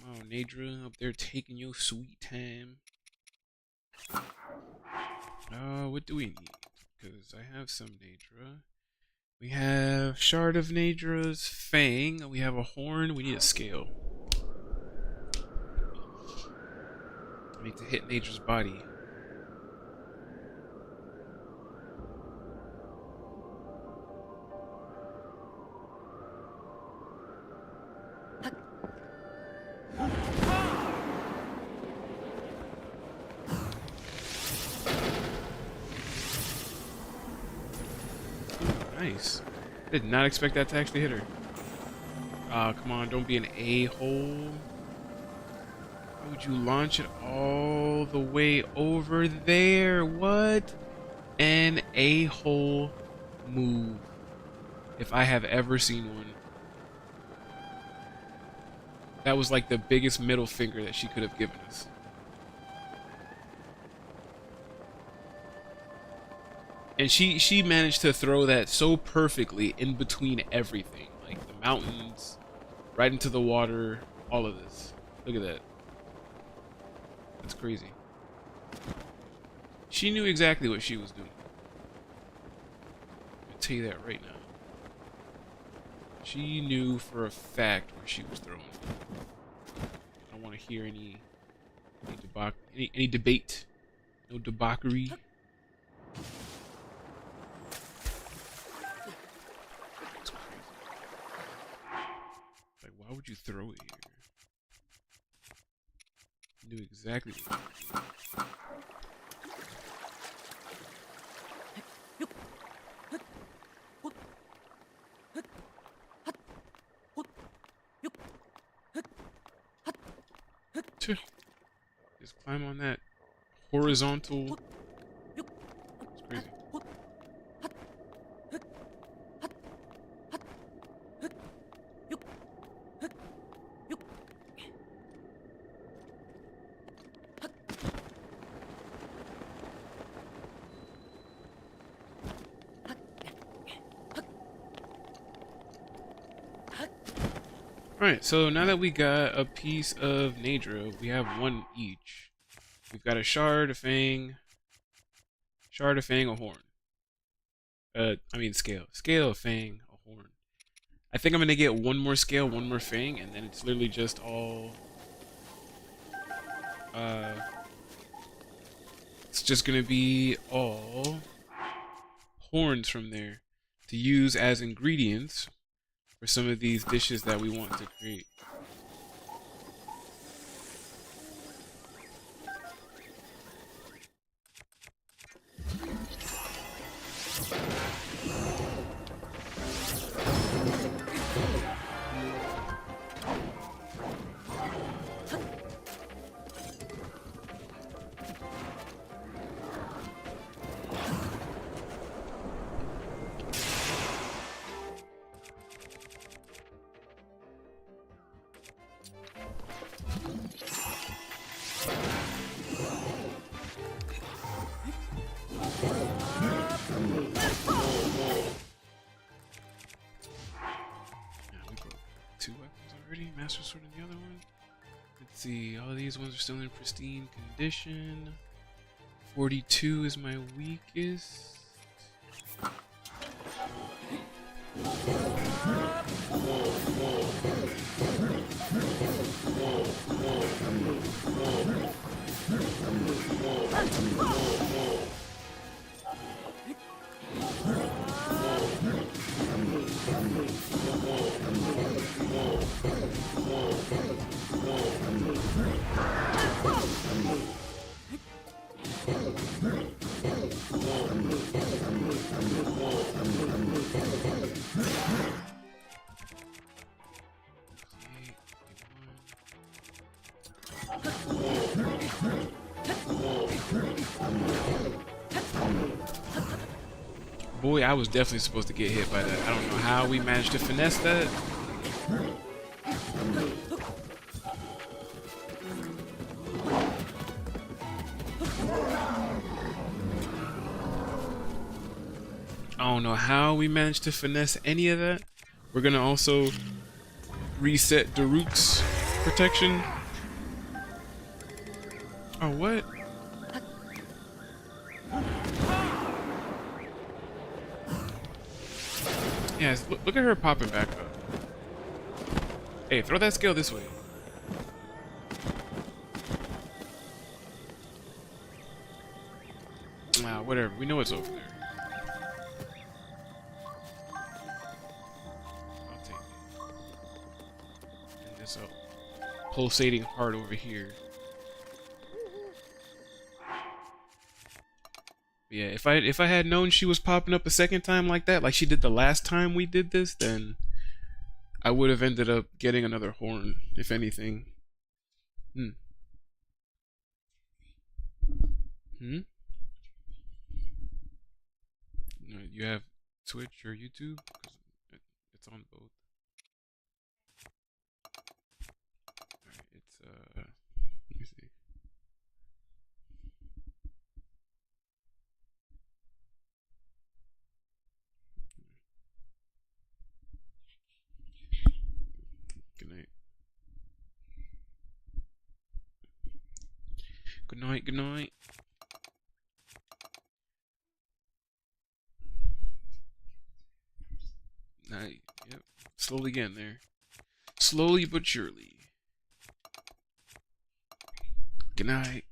Oh, Nadra up there taking your sweet time. What do we need? Because I have some Nadra. We have Shard of Nadra's Fang. We have a horn. We need a scale. I need to hit Nadra's body. Nice. Did not expect that to actually hit her. Come on, don't be an a-hole. Why would you launch it all the way over there? What an a-hole move. If I have ever seen one. That was like the biggest middle finger that she could have given us. And she managed to throw that so perfectly in between everything. Like the mountains, right into the water, all of this. Look at that. That's crazy. She knew exactly what she was doing. I'll tell you that right now. She knew for a fact where she was throwing it. I don't want to hear any debate. No debauchery. Why would you throw it here? You knew exactly what you were doing. Just climb on that horizontal. It's crazy. Alright, so now that we got a piece of Nadra, we have one each. We've got a shard, a fang, a horn. Scale. Scale, a fang, a horn. I think I'm gonna get one more scale, one more fang, and then it's literally just all... it's just gonna be all horns from there to use as ingredients for some of these dishes that we want to create. Master Sword and the other one. Let's see, all of these ones are still in pristine condition. 42 is my weakest. Boy, I was definitely supposed to get hit by that. I don't know how we managed to finesse that. I don't know how we managed to finesse any of that. We're gonna also reset Daruk's protection. Oh, what? Yes, look at her popping back up. Hey, throw that scale this way. Nah, whatever. We know it's over there. I'll take it. And this pulsating heart over here. Yeah, if I had known she was popping up a second time like that, like she did the last time we did this, then I would have ended up getting another horn, if anything. Hmm. You have Twitch or YouTube? 'Cause it's on both. Alright, it's let me see. Good night. Good night, good night. Night. Yep. Slowly getting there. Slowly but surely. Good night.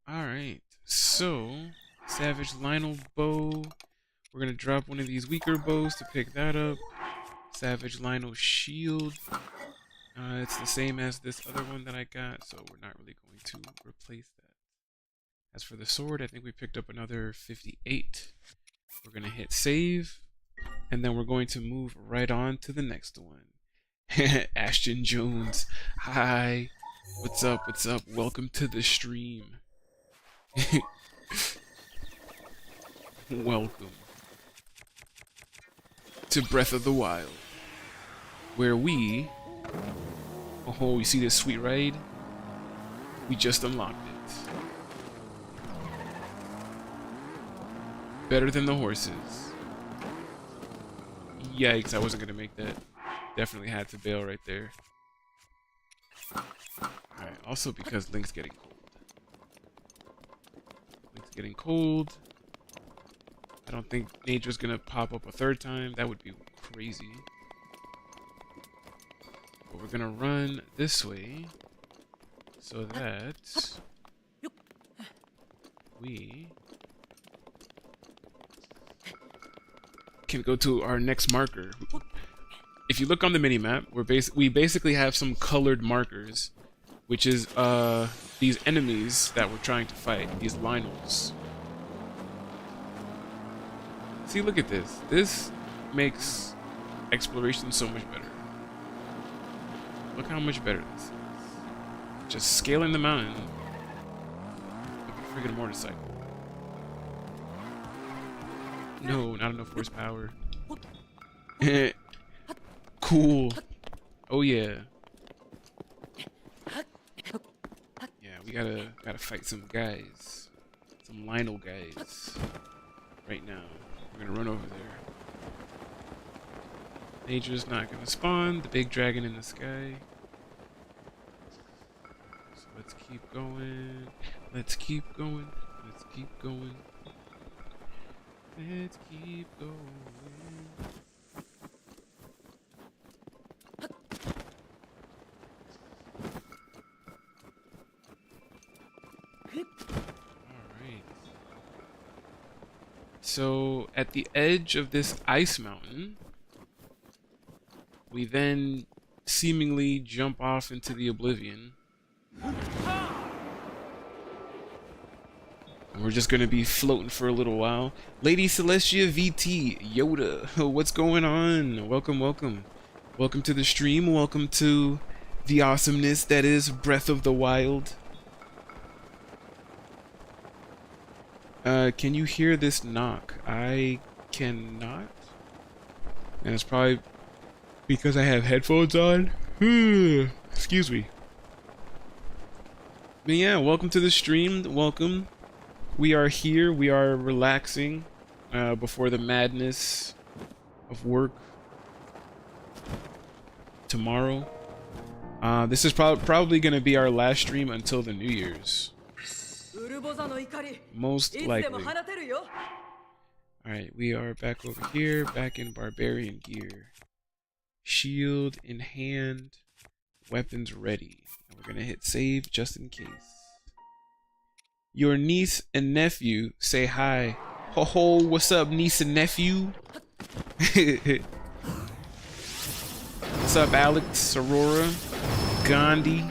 Alright. So, Savage Lionel bow. We're gonna drop one of these weaker bows to pick that up. Savage Lionel shield. It's the same as this other one that I got, so we're not really going to replace that. As for the sword, I think we picked up another 58. We're gonna hit save, and then we're going to move right on to the next one. Ashton Jones, hi. What's up? What's up? Welcome to the stream. Welcome to Breath of the Wild, where we... Oh, you see this sweet ride? We just unlocked it. Better than the horses. Yikes, I wasn't gonna make that. Definitely had to bail right there. Alright, also because Link's getting cold. Link's getting cold. I don't think Nature's gonna pop up a third time. That would be crazy. But we're gonna run this way so that we can go to our next marker. If you look on the minimap, we basically have some colored markers, which is these enemies that we're trying to fight, these Lionels. See, look at this. This makes exploration so much better. Look how much better this is. Just scaling the mountain. Like a freaking motorcycle. No, not enough horsepower. Cool. Oh yeah. Yeah, we gotta fight some guys. Some Lionel guys. Right now. We're gonna run over there. Nature's not gonna spawn. The big dragon in the sky. So let's keep going. Let's keep going. Let's keep going. Let's keep going. Alright. So at the edge of this ice mountain, we then seemingly jump off into the oblivion. And we're just gonna be floating for a little while. Lady Celestia VT, Yoda, what's going on? Welcome, welcome. Welcome to the stream. Welcome to the awesomeness that is Breath of the Wild. Can you hear this knock? I cannot. And it's probably because I have headphones on. Excuse me. But yeah, welcome to the stream. Welcome. We are here. We are relaxing before the madness of work tomorrow. This is probably going to be our last stream until the New Year's. Most likely. Alright, we are back over here, back in barbarian gear. Shield in hand, weapons ready. And we're gonna hit save just in case. Your niece and nephew say hi. Ho ho, what's up, niece and nephew? What's up, Alex, Aurora, Gandhi,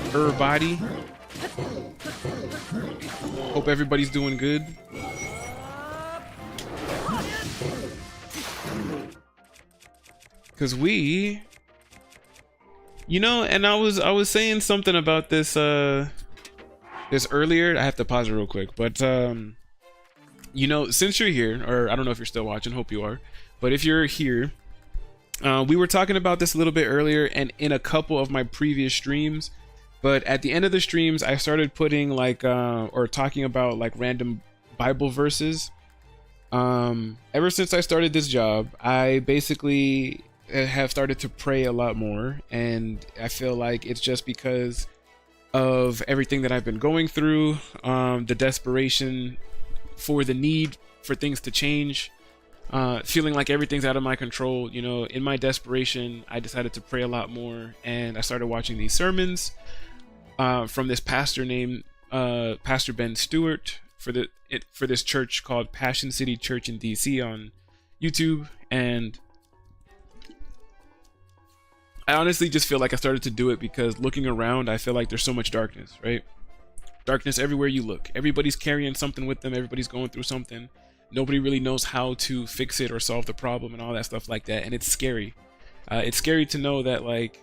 everybody? Hope everybody's doing good. Cause we, you know, and I was saying something about this this earlier. I have to pause it real quick, but you know, since you're here, or I don't know if you're still watching, hope you are, but if you're here, we were talking about this a little bit earlier and in a couple of my previous streams. But at the end of the streams, I started putting like, or talking about like random Bible verses. Ever since I started this job, I basically have started to pray a lot more. And I feel like it's just because of everything that I've been going through, the desperation for the need for things to change, feeling like everything's out of my control. You know, in my desperation, I decided to pray a lot more. And I started watching these sermons from this pastor named Pastor Ben Stewart for this church called Passion City Church in DC on YouTube. And I honestly just feel like I started to do it because looking around, I feel like there's so much darkness, right? Darkness everywhere you look. Everybody's carrying something with them. Everybody's going through something. Nobody really knows how to fix it or solve the problem and all that stuff like that. And it's scary. It's scary to know that like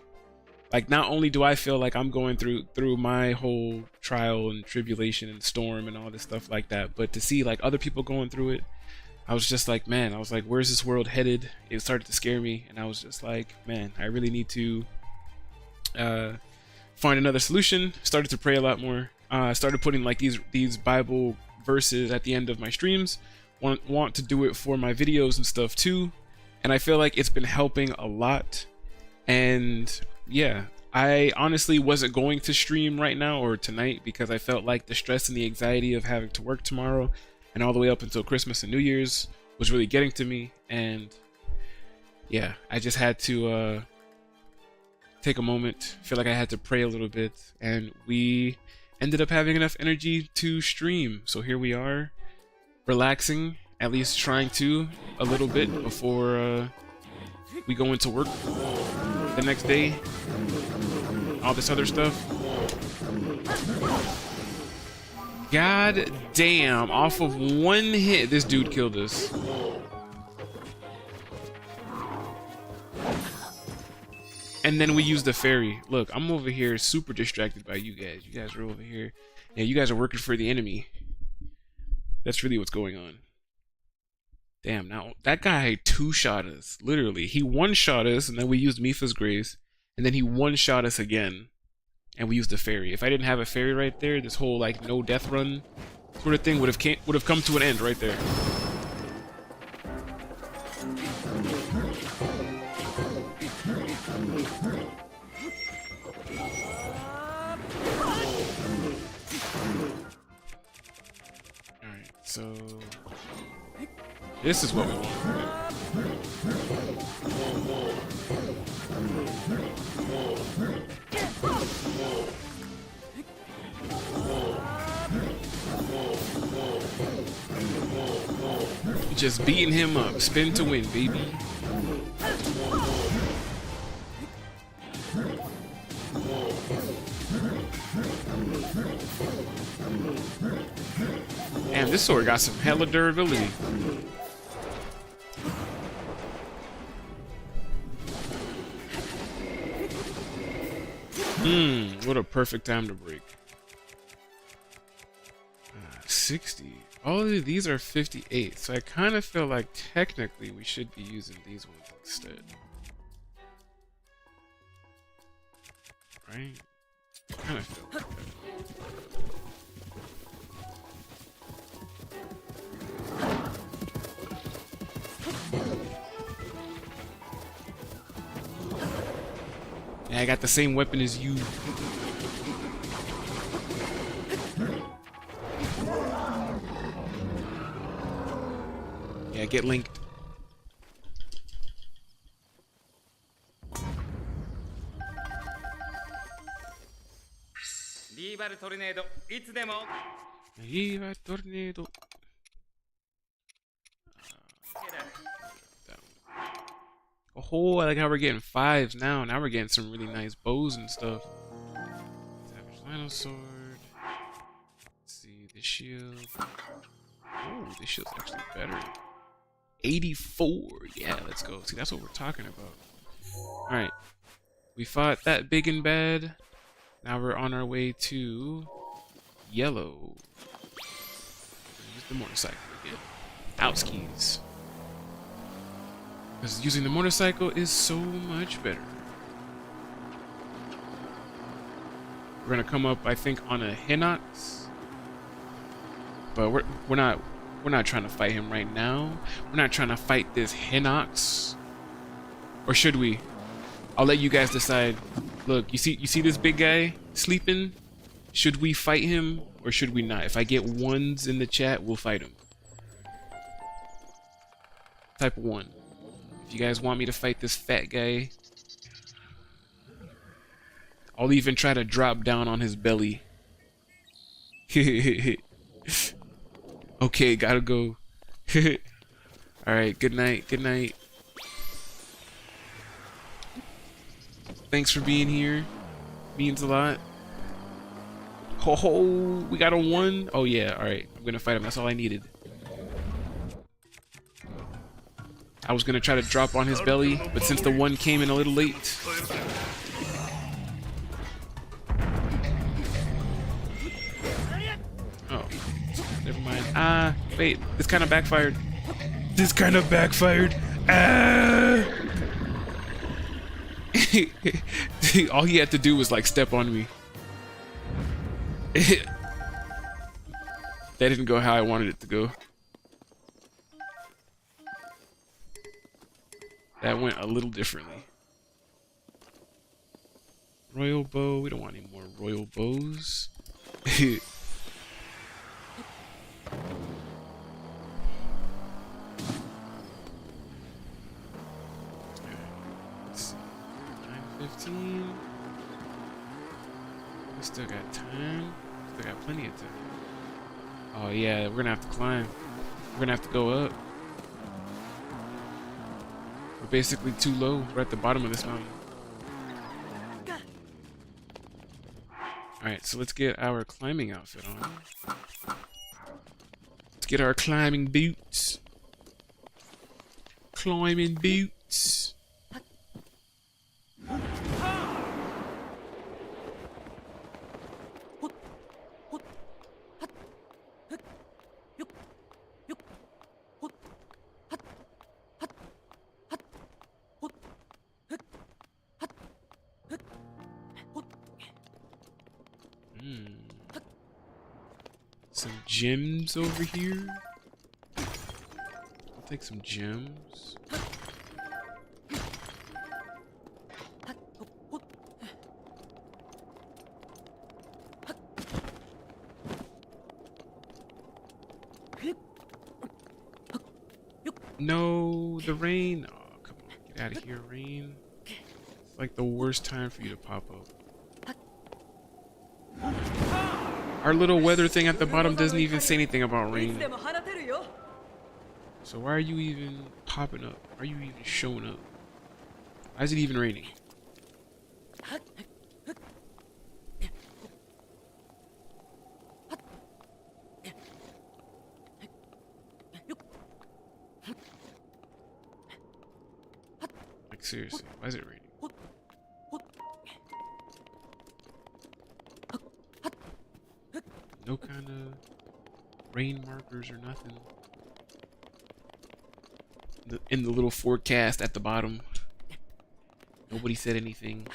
not only do I feel like I'm going through my whole trial and tribulation and storm and all this stuff like that, but to see like other people going through it, I was just like, man, I was like, where's this world headed? It started to scare me, and I was just like, man, I really need to find another solution. Started to pray a lot more. Started putting like these Bible verses at the end of my streams. Want to do it for my videos and stuff too, and I feel like it's been helping a lot. And yeah, I honestly wasn't going to stream right now or tonight because I felt like the stress and the anxiety of having to work tomorrow and all the way up until Christmas and New Year's was really getting to me. And yeah, I just had to take a moment, feel like I had to pray a little bit, and we ended up having enough energy to stream. So here we are, relaxing, at least trying to, a little bit before we go into work the next day, all this other stuff. God damn, off of one hit, this dude killed us. And then we used the ferry. Look, I'm over here super distracted by you guys. You guys are over here. Yeah, you guys are working for the enemy. That's really what's going on. Damn, now that guy two-shot us. Literally, he one-shot us, and then we used Mifa's Grace, and then he one-shot us again, and we used the ferry. If I didn't have a ferry right there, this whole like no death run sort of thing would have come to an end right there. All right, so this is what we want. Just beating him up. Spin to win, baby. Damn, this sword got some hella durability. What a perfect time to break. 60. All of these are 58, so I kind of feel like technically we should be using these ones instead. Right? Kind of feel like that. Yeah, I got the same weapon as you. Yeah, get linked.
Rival tornado, いつでも
Viva tornado. Oh, I like how we're getting 5s now. Now we're getting some really nice bows and stuff. Savage Lino Sword. Let's see, the shield. Oh, this shield's actually better. 84. Yeah, let's go. See, that's what we're talking about. Alright. We fought that big and bad. Now we're on our way to yellow. Use the motorcycle again. Outskis. Because using the motorcycle is so much better. We're gonna come up, I think, on a Hinox. But we're not trying to fight him right now. We're not trying to fight this Hinox. Or should we? I'll let you guys decide. Look, you see this big guy sleeping? Should we fight him or should we not? If I get ones in the chat, we'll fight him. Type 1. If you guys want me to fight this fat guy, I'll even try to drop down on his belly. Okay, gotta go. Alright, good night, good night. Thanks for being here. Means a lot. Ho ho, we got a 1. Oh yeah, alright. I'm gonna fight him, that's all I needed. I was gonna try to drop on his belly, but since the 1 came in a little late. Oh, never mind. Ah, wait, this kind of backfired. This kind of backfired. Ah! All he had to do was like step on me. That didn't go how I wanted it to go. That went a little differently. Royal bow. We don't want any more royal bows. Let's see. 9:15. We still got time. Still got plenty of time. Oh yeah, we're gonna have to climb. We're gonna have to go up. We're basically too low. We're at the bottom of this mountain. Alright, so let's get our climbing outfit on. Let's get our climbing boots. Climbing boots. Some gems over here. I'll take some gems. No, the rain. Oh, come on. Get out of here, rain. It's like the worst time for you to pop up. Our little weather thing at the bottom doesn't even say anything about rain. So why are you even popping up? Why are you even showing up? Why is it even raining? Like seriously, why is it raining? No kind of rain markers or nothing. In the little forecast at the bottom, nobody said anything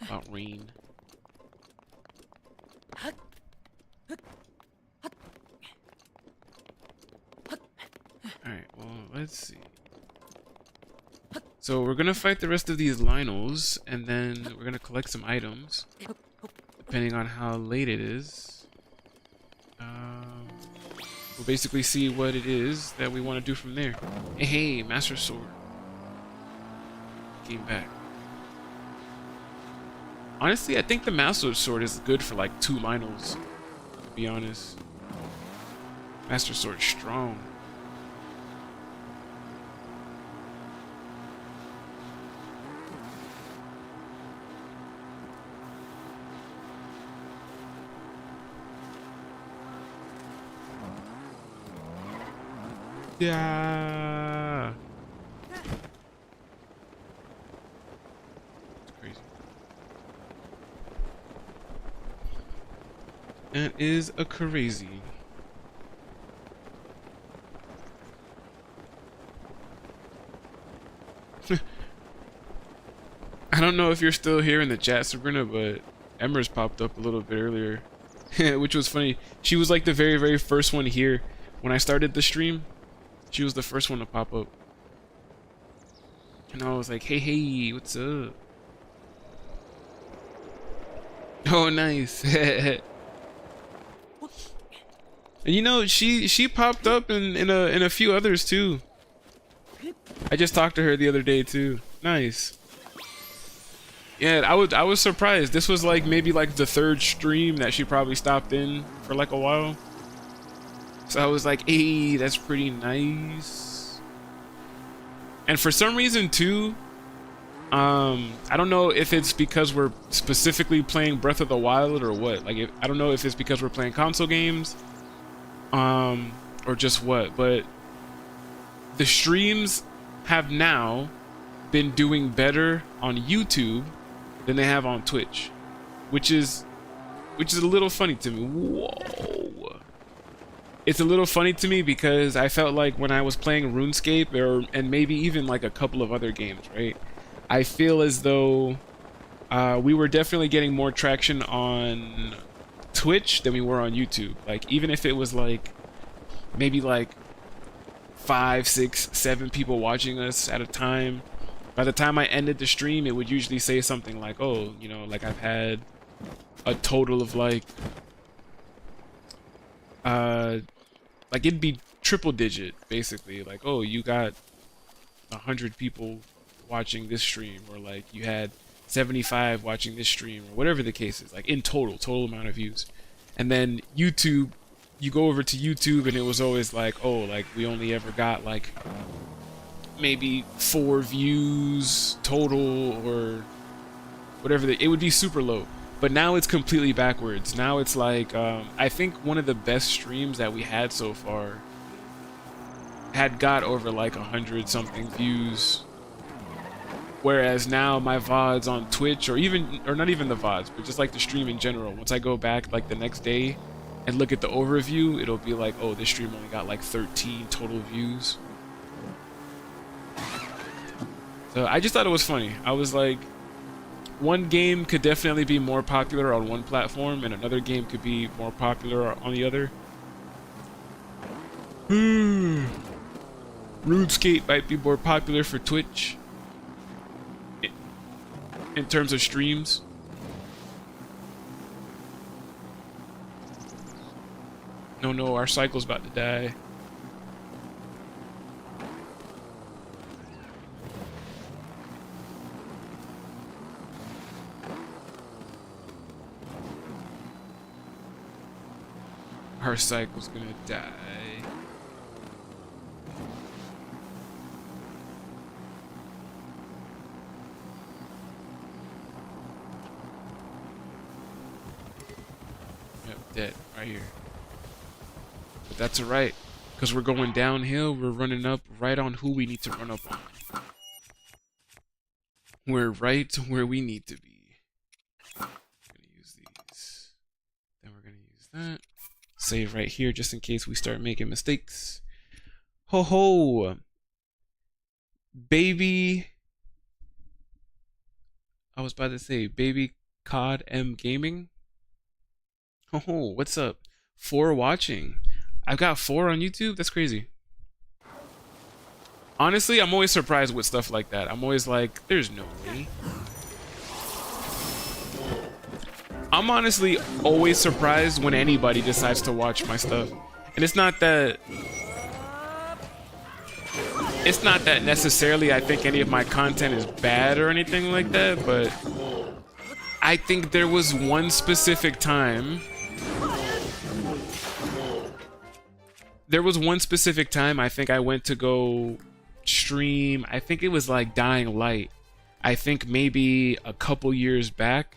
about rain. Alright, well, let's see. So we're gonna fight the rest of these Lionels, and then we're gonna collect some items, depending on how late it is. We'll basically see what it is that we want to do from there. Hey, Master Sword. Came back. Honestly, I think the Master Sword is good for like 2 Lionels, to be honest. Master Sword strong. Yeah. It's crazy. That is a crazy. I don't know if you're still here in the chat, Sabrina, but Emmer's popped up a little bit earlier, which was funny. She was like the very, very first one here when I started the stream. She was the first one to pop up. And I was like, hey, what's up? Oh, nice. And you know, she popped up in a few others too. I just talked to her the other day too. Nice. Yeah, I was surprised. This was like maybe like the 3rd stream that she probably stopped in for like a while. So I was like, hey, that's pretty nice. And for some reason too, I don't know if it's because we're specifically playing Breath of the Wild or what. Like, I don't know if it's because we're playing console games, or just what. But the streams have now been doing better on YouTube than they have on Twitch, which is a little funny to me. Whoa. It's a little funny to me because I felt like when I was playing RuneScape and maybe even like a couple of other games, right? I feel as though we were definitely getting more traction on Twitch than we were on YouTube. Like, even if it was like maybe like 5, 6, 7 people watching us at a time, by the time I ended the stream, it would usually say something like, oh, you know, like I've had a total of like it'd be triple digit, basically. Like, oh, you got 100 people watching this stream, or like you had 75 watching this stream, or whatever the case is, like in total amount of views. And then YouTube, you go over to YouTube and it was always like, oh, like we only ever got like maybe 4 views total, or whatever. It would be super low. But now it's completely backwards. Now it's like, I think one of the best streams that we had so far had got over like 100 something views. Whereas now my VODs on Twitch, or not even the VODs, but just like the stream in general, once I go back like the next day and look at the overview, it'll be like, oh, this stream only got like 13 total views. So I just thought it was funny. I was like, one game could definitely be more popular on one platform, and another game could be more popular on the other. RuneScape might be more popular for Twitch in terms of streams. No, our cycle's about to die. Our cycle's gonna die. Yep, dead right here. But that's alright, because we're going downhill. We're running up right on who we need to run up on. We're right where we need to be. We're gonna use these. Then we're gonna use that. Save right here just in case we start making mistakes. Ho ho! Baby. I was about to say Baby COD M Gaming. Ho ho, what's up? 4 watching. I've got 4 on YouTube? That's crazy. Honestly, I'm always surprised with stuff like that. I'm always like, there's no way. I'm honestly always surprised when anybody decides to watch my stuff. And it's not that necessarily I think any of my content is bad or anything like that, but I think there was one specific time. I think I went to go stream. I think it was like Dying Light. I think maybe a couple years back.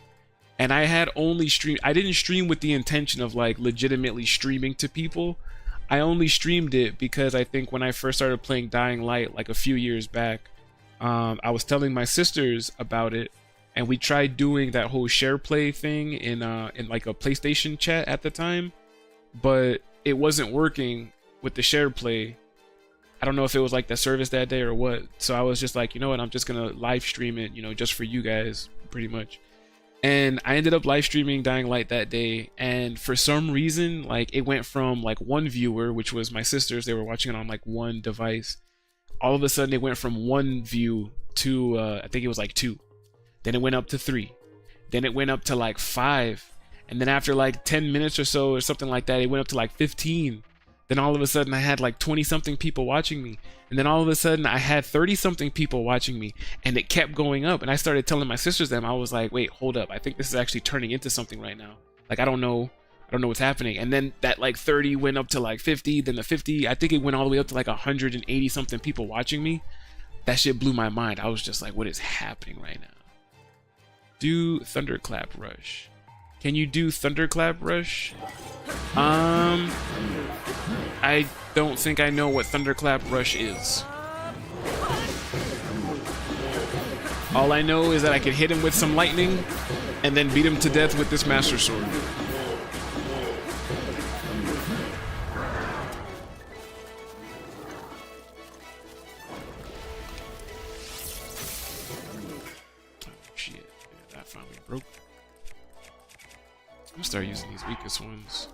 And I had only streamed. I didn't stream with the intention of like legitimately streaming to people. I only streamed it because I think when I first started playing Dying Light like a few years back, I was telling my sisters about it, and we tried doing that whole share play thing in like a PlayStation chat at the time, but it wasn't working with the share play. I don't know if it was like the service that day or what. So I was just like, you know what, I'm just gonna live stream it, you know, just for you guys, pretty much. And I ended up live streaming Dying Light that day, and for some reason, like, it went from like 1 viewer, which was my sisters, they were watching it on like 1 device. All of a sudden it went from 1 view to I think it was like 2. Then it went up to 3. Then it went up to like 5. And then after like 10 minutes or so or something like that, it went up to like 15. Then all of a sudden I had like 20 something people watching me. And then all of a sudden I had 30 something people watching me, and it kept going up. And I started telling my sisters them, I was like, wait, hold up. I think this is actually turning into something right now. Like, I don't know what's happening. And then that like 30 went up to like 50, then the 50, I think it went all the way up to like 180 something people watching me. That shit blew my mind. I was just like, what is happening right now? Do Thunderclap Rush. Can you do Thunderclap Rush? I don't think I know what Thunderclap Rush is. All I know is that I can hit him with some lightning and then beat him to death with this Master Sword. Oh shit, yeah, that finally broke. I'm gonna start using these weakest ones.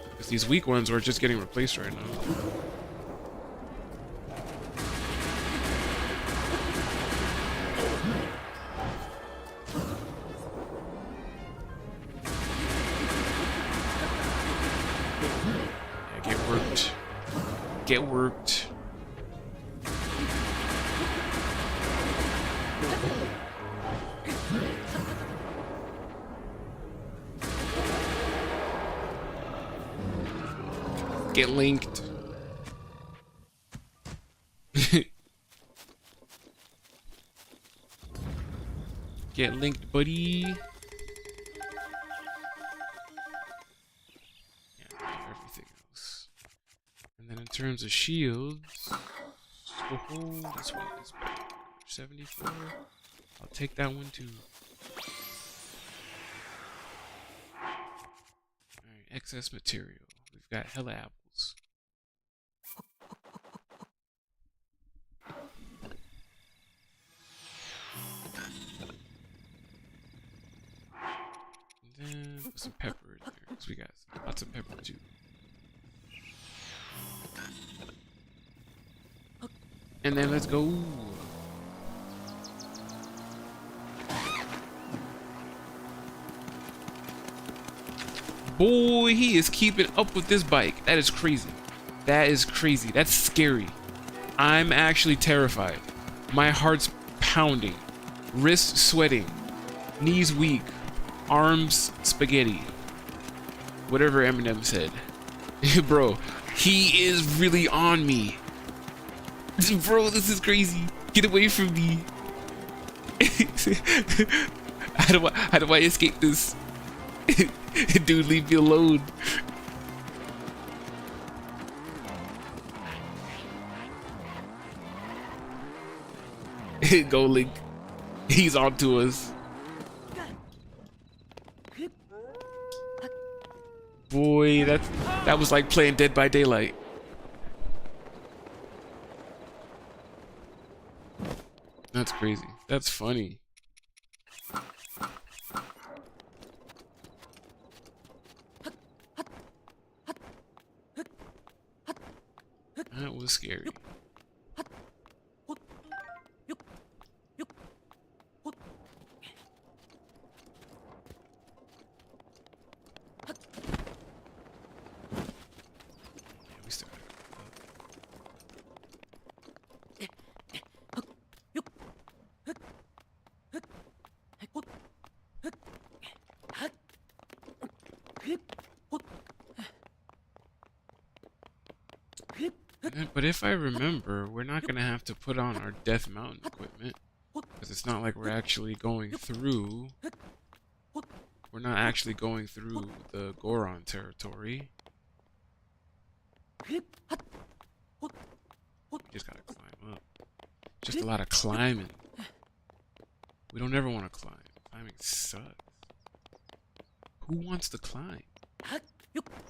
Because these weak ones are just getting replaced right now. Yeah, get worked. Get worked. Get linked. Get linked, buddy. Yeah, everything else. And then in terms of shields, oh, this one is better. 74. I'll take that one too. Alright, excess material. We've got hella apples. And then put some pepper in there, because we got lots of pepper too. And then let's go. Boy, he is keeping up with this bike. That is crazy. That is crazy. That's scary. I'm actually terrified. My heart's pounding. Wrists sweating. Knees weak. Arms spaghetti. Whatever Eminem said. Bro, he is really on me. Bro, this is crazy. Get away from me. How do I escape this? Dude, leave me alone. Go Link. He's on to us. Boy, that was like playing Dead by Daylight. That's crazy. That's funny. That was scary. Yeah, we still gotta go up. But if I remember, we're not gonna have to put on our Death Mountain equipment. Because it's not like we're actually going through... We're not actually going through the Goron territory. We just gotta climb up. Just a lot of climbing. We don't ever want to climb. Climbing sucks. Who wants to climb?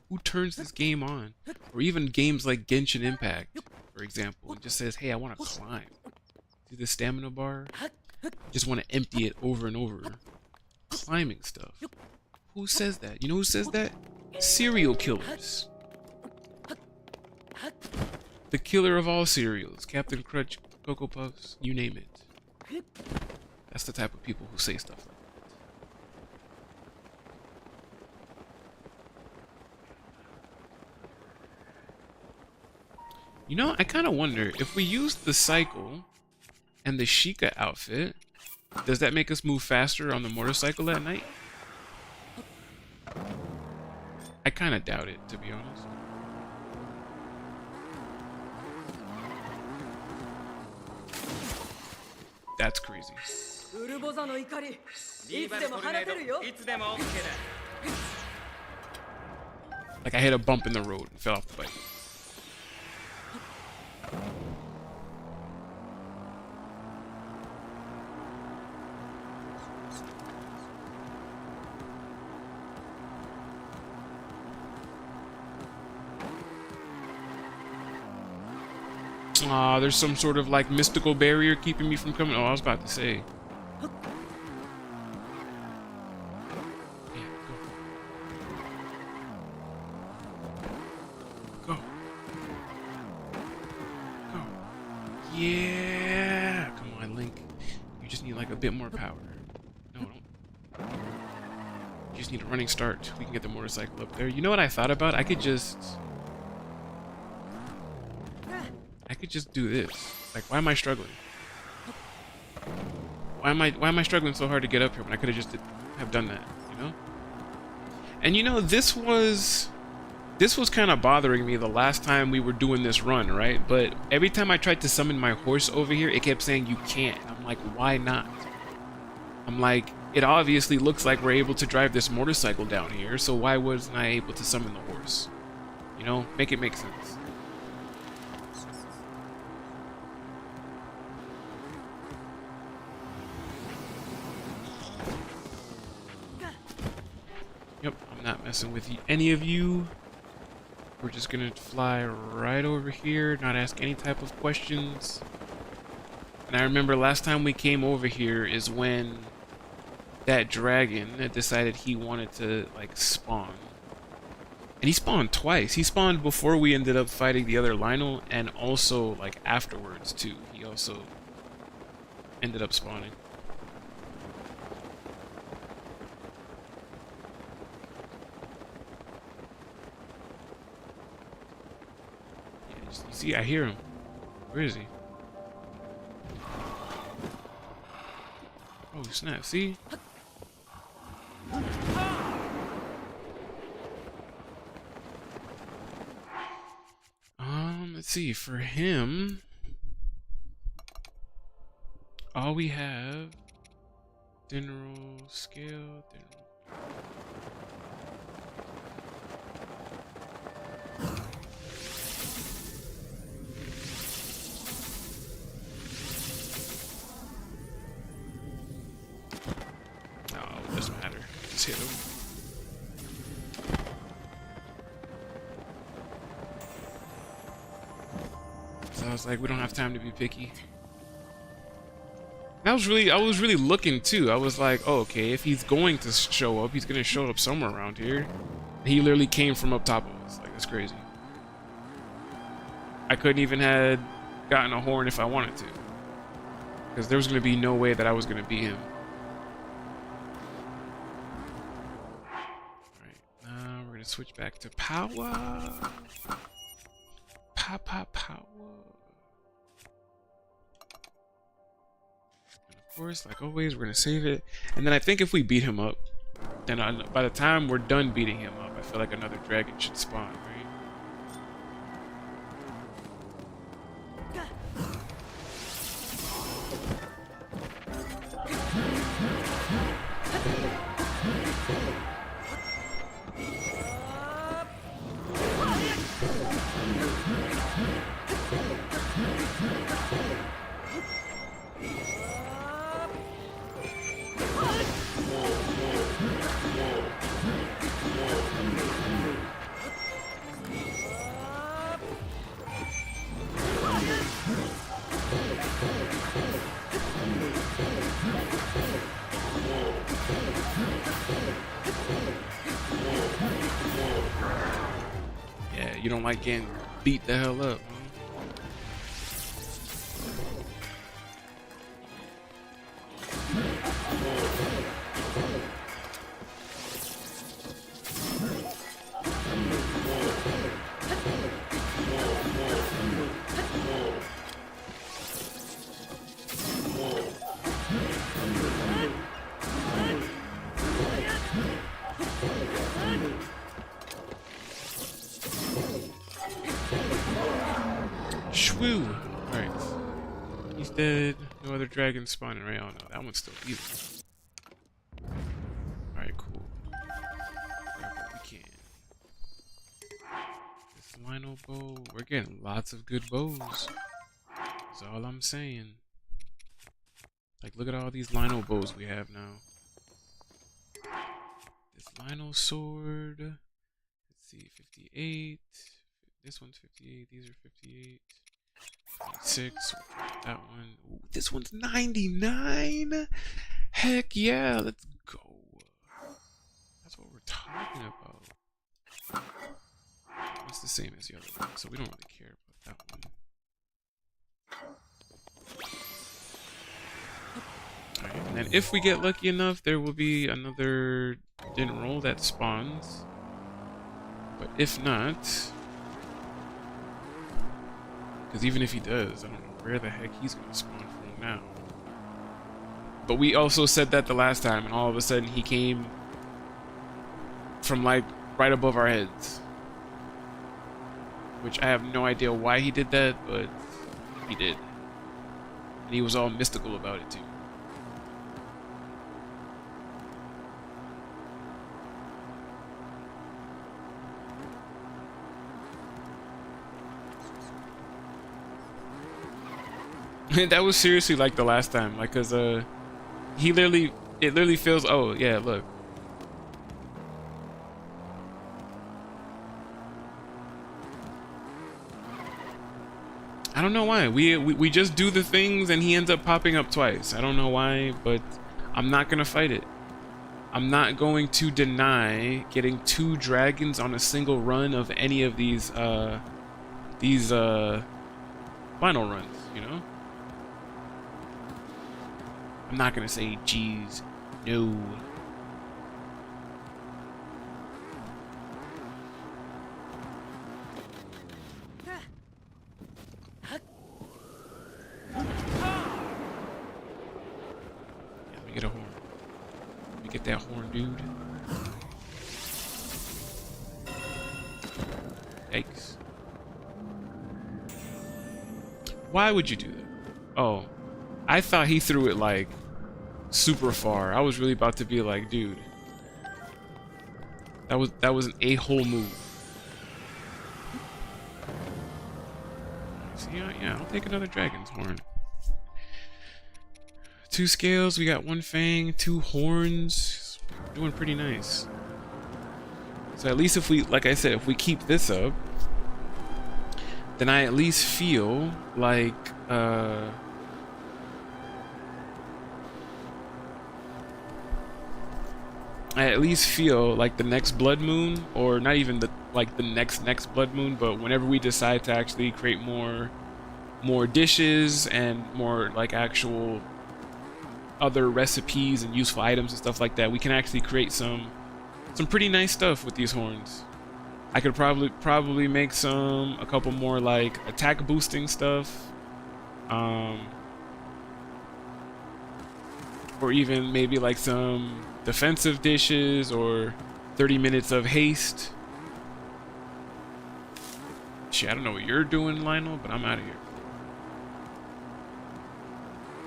Who turns this game on? Or even games like Genshin Impact, for example, and just says, hey, I want to climb. See the stamina bar? Just want to empty it over and over. Climbing stuff. Who says that? You know who says that? Serial killers. The killer of all cereals. Captain Crunch, Cocoa Puffs, you name it. That's the type of people who say stuff like that. You know, I kind of wonder, if we use the cycle and the Sheikah outfit, does that make us move faster on the motorcycle at night? I kind of doubt it, to be honest. That's crazy. Like I hit a bump in the road and fell off the bike. There's some sort of like mystical barrier keeping me from coming. Oh, I was about to say. Yeah, go. Go. Go. Yeah. Come on, Link. You just need like a bit more power. No, don't. You just need a running start. We can get the motorcycle up there. You know what I thought about? I could just do this. Like, why am I struggling? Why am I struggling so hard to get up here when I could have just have done that, you know? And you know, this was kind of bothering me the last time we were doing this run, right? But every time I tried to summon my horse over here, it kept saying you can't. I'm like, why not? I'm like, it obviously looks like we're able to drive this motorcycle down here, so why wasn't I able to summon the horse? You know, make it make sense. Yep, I'm not messing with any of you. We're just gonna fly right over here, not ask any type of questions. And I remember last time we came over here is when that dragon decided he wanted to like spawn. And he spawned twice. He spawned before we ended up fighting the other Lionel, and also like afterwards too. He also ended up spawning. You see, I hear him. Where is he? Oh, snap. See? Let's see. For him, all we have, general scale, hit him. was like, we don't have time to be picky. And I was really looking too. I was like, oh, okay, if he's going to show up, he's gonna show up somewhere around here. And he literally came from up top of us. Like, that's crazy. I couldn't even had gotten a horn if I wanted to, because there was gonna be no way that I was gonna beat him. All right, now we're gonna switch back to power. Power. Of course, like always, we're gonna save it, and then I think if we beat him up, then by the time we're done beating him up, I feel like another dragon should spawn, right? Yeah, you don't like getting beat the hell up, huh? Shwoo! Alright. He's dead. No other dragons spawning, right? Oh no, that one's still evil. Alright, cool. Grab what we can. This Lino bow. We're getting lots of good bows. That's all I'm saying. Like, look at all these Lino bows we have now. This Lino sword. Let's see, 58. This one's 58. These are 58. 26. That one. Ooh, this one's 99. Heck yeah, let's go. That's what we're talking about. It's the same as the other one, so we don't really care about that one. Alright, and then if we get lucky enough, there will be another didn't roll that spawns. But if not, because even if he does, I don't know where the heck he's going to spawn from now. But we also said that the last time, and all of a sudden he came from like right above our heads. Which I have no idea why he did that, but he did. And he was all mystical about it too. That was seriously like the last time, like, cause it literally feels, oh yeah, look. I don't know why. We just do the things and he ends up popping up twice. I don't know why, but I'm not gonna fight it. I'm not going to deny getting 2 dragons on a single run of any of these final runs, you know? I'm not gonna say, geez, no. Let me get a horn. Let me get that horn, dude. Yikes. Why would you do that? Oh. I thought he threw it like super far. I was really about to be like, dude, that was an a-hole move. So yeah, I'll take another dragon's horn. 2 scales, we got 1 fang, 2 horns. We're doing pretty nice. So at least if we, like I said, if we keep this up, then I at least feel like the next blood moon, or not even the next blood moon, but whenever we decide to actually create more dishes and more like actual other recipes and useful items and stuff like that, we can actually create some pretty nice stuff with these horns. I could probably make a couple more like attack boosting stuff, or even maybe like some defensive dishes or 30 minutes of haste. Shit, I don't know what you're doing, Lionel, but I'm out of here.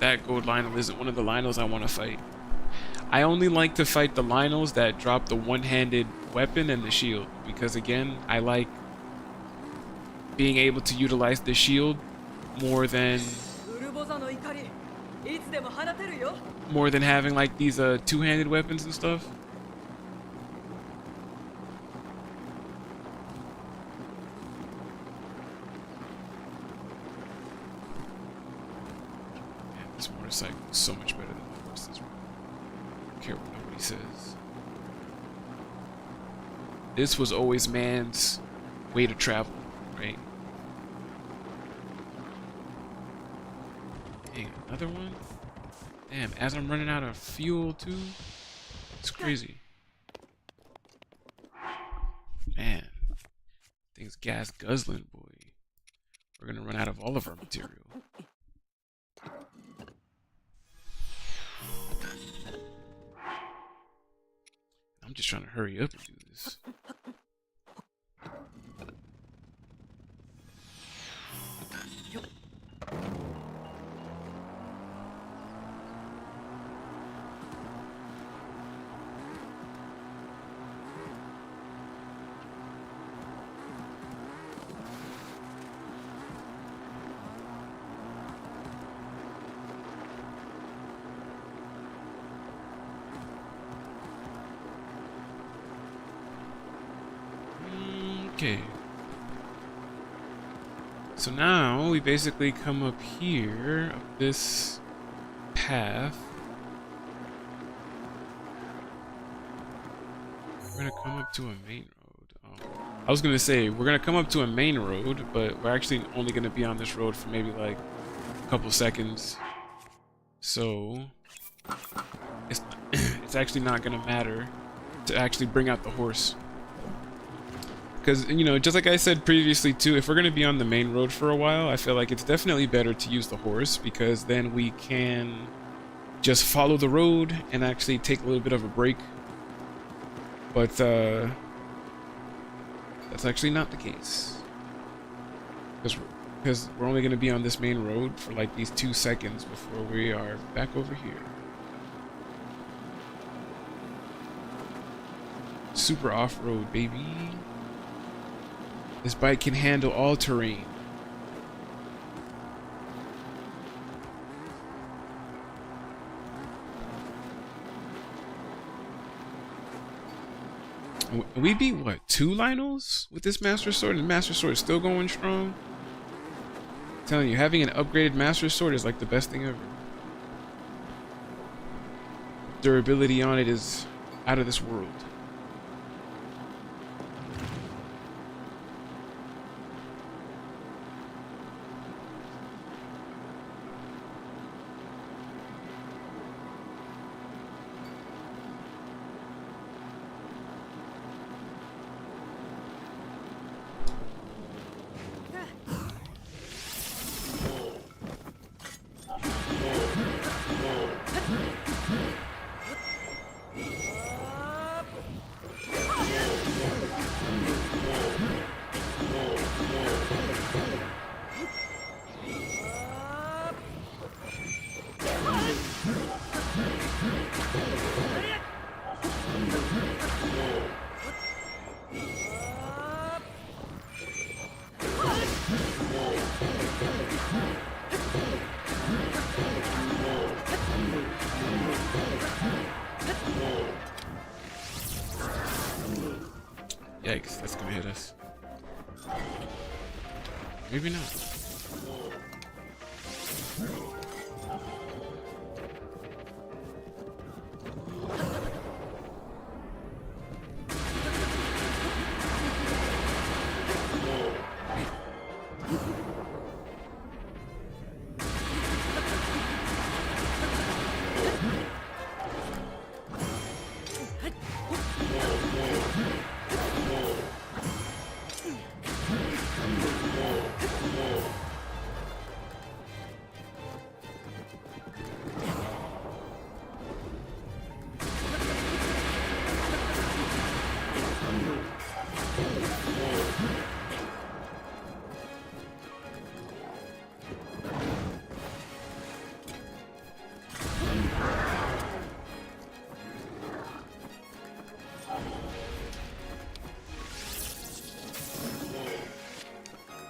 That gold Lionel isn't one of the Lionels I want to fight. I only like to fight the Lionels that drop the one-handed weapon and the shield, because again, I like being able to utilize the shield more than having like these two-handed weapons and stuff. Man, this motorcycle is so much better than the horses. I don't care what nobody says. This was always man's way to travel, right? Dang, another one? Damn, as I'm running out of fuel too? It's crazy. Man, things gas guzzling, boy. We're gonna run out of all of our material. I'm just trying to hurry up and do this. Okay. So now we basically come up here, up this path. We're gonna come up to a main road. Oh. I was gonna say, we're gonna come up to a main road, but we're actually only gonna be on this road for maybe like a couple seconds. So, it's actually not gonna matter to actually bring out the horse. Because, you know, just like I said previously too, if we're going to be on the main road for a while, I feel like it's definitely better to use the horse, because then we can just follow the road and actually take a little bit of a break. But that's actually not the case. Because we're only going to be on this main road for like these 2 seconds before we are back over here. Super off-road, baby. This bike can handle all terrain. We beat what, 2 Lionels with this Master Sword, and Master Sword is still going strong? I'm telling you, having an upgraded Master Sword is like the best thing ever. Durability on it is out of this world. Yikes, that's gonna hit us. Maybe not.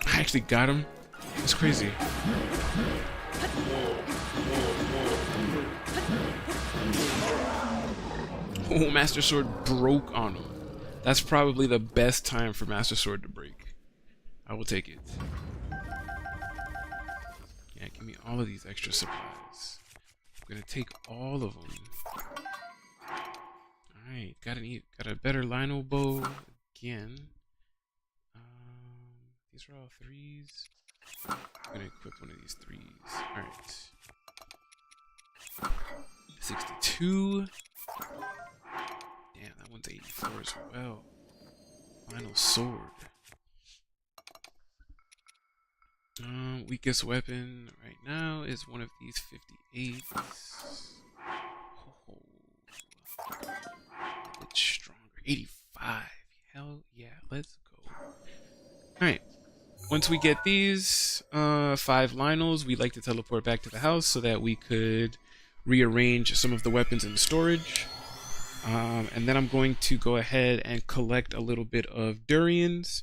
I actually got him. That's crazy. Oh, Master Sword broke on him. That's probably the best time for Master Sword to break. I will take it. Yeah, give me all of these extra supplies. I'm gonna take all of them. Alright, got a better Lino bow again. These are all 3s. I'm gonna equip one of these 3s. Alright. 62. Damn, that one's 84 as well. Final sword. Weakest weapon right now is one of these 58s. Oh, it's stronger. 85. Hell yeah, let's go. Alright. Once we get these 5 Lionels, we like to teleport back to the house so that we could rearrange some of the weapons in storage. And then I'm going to go ahead and collect a little bit of durians.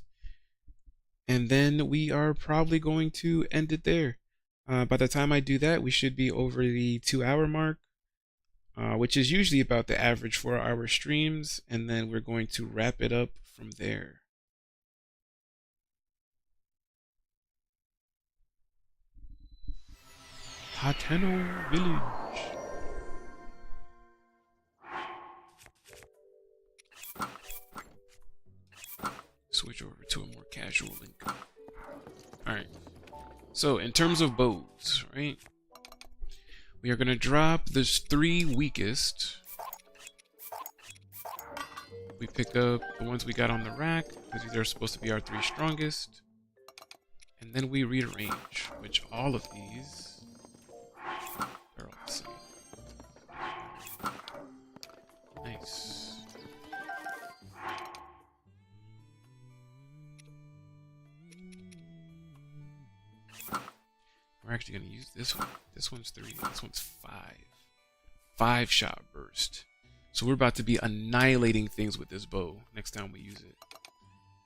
And then we are probably going to end it there. By the time I do that, we should be over the 2-hour mark, which is usually about the average for our streams. And then we're going to wrap it up from there. Hateno Village. Switch over to a more casual link. Alright. So, in terms of bows, right? We are going to drop the 3 weakest. We pick up the ones we got on the rack, because these are supposed to be our 3 strongest. And then we rearrange, which all of these are all the same. Nice. We're actually going to use this one. This one's 3. This one's 5. 5-shot burst. So we're about to be annihilating things with this bow next time we use it.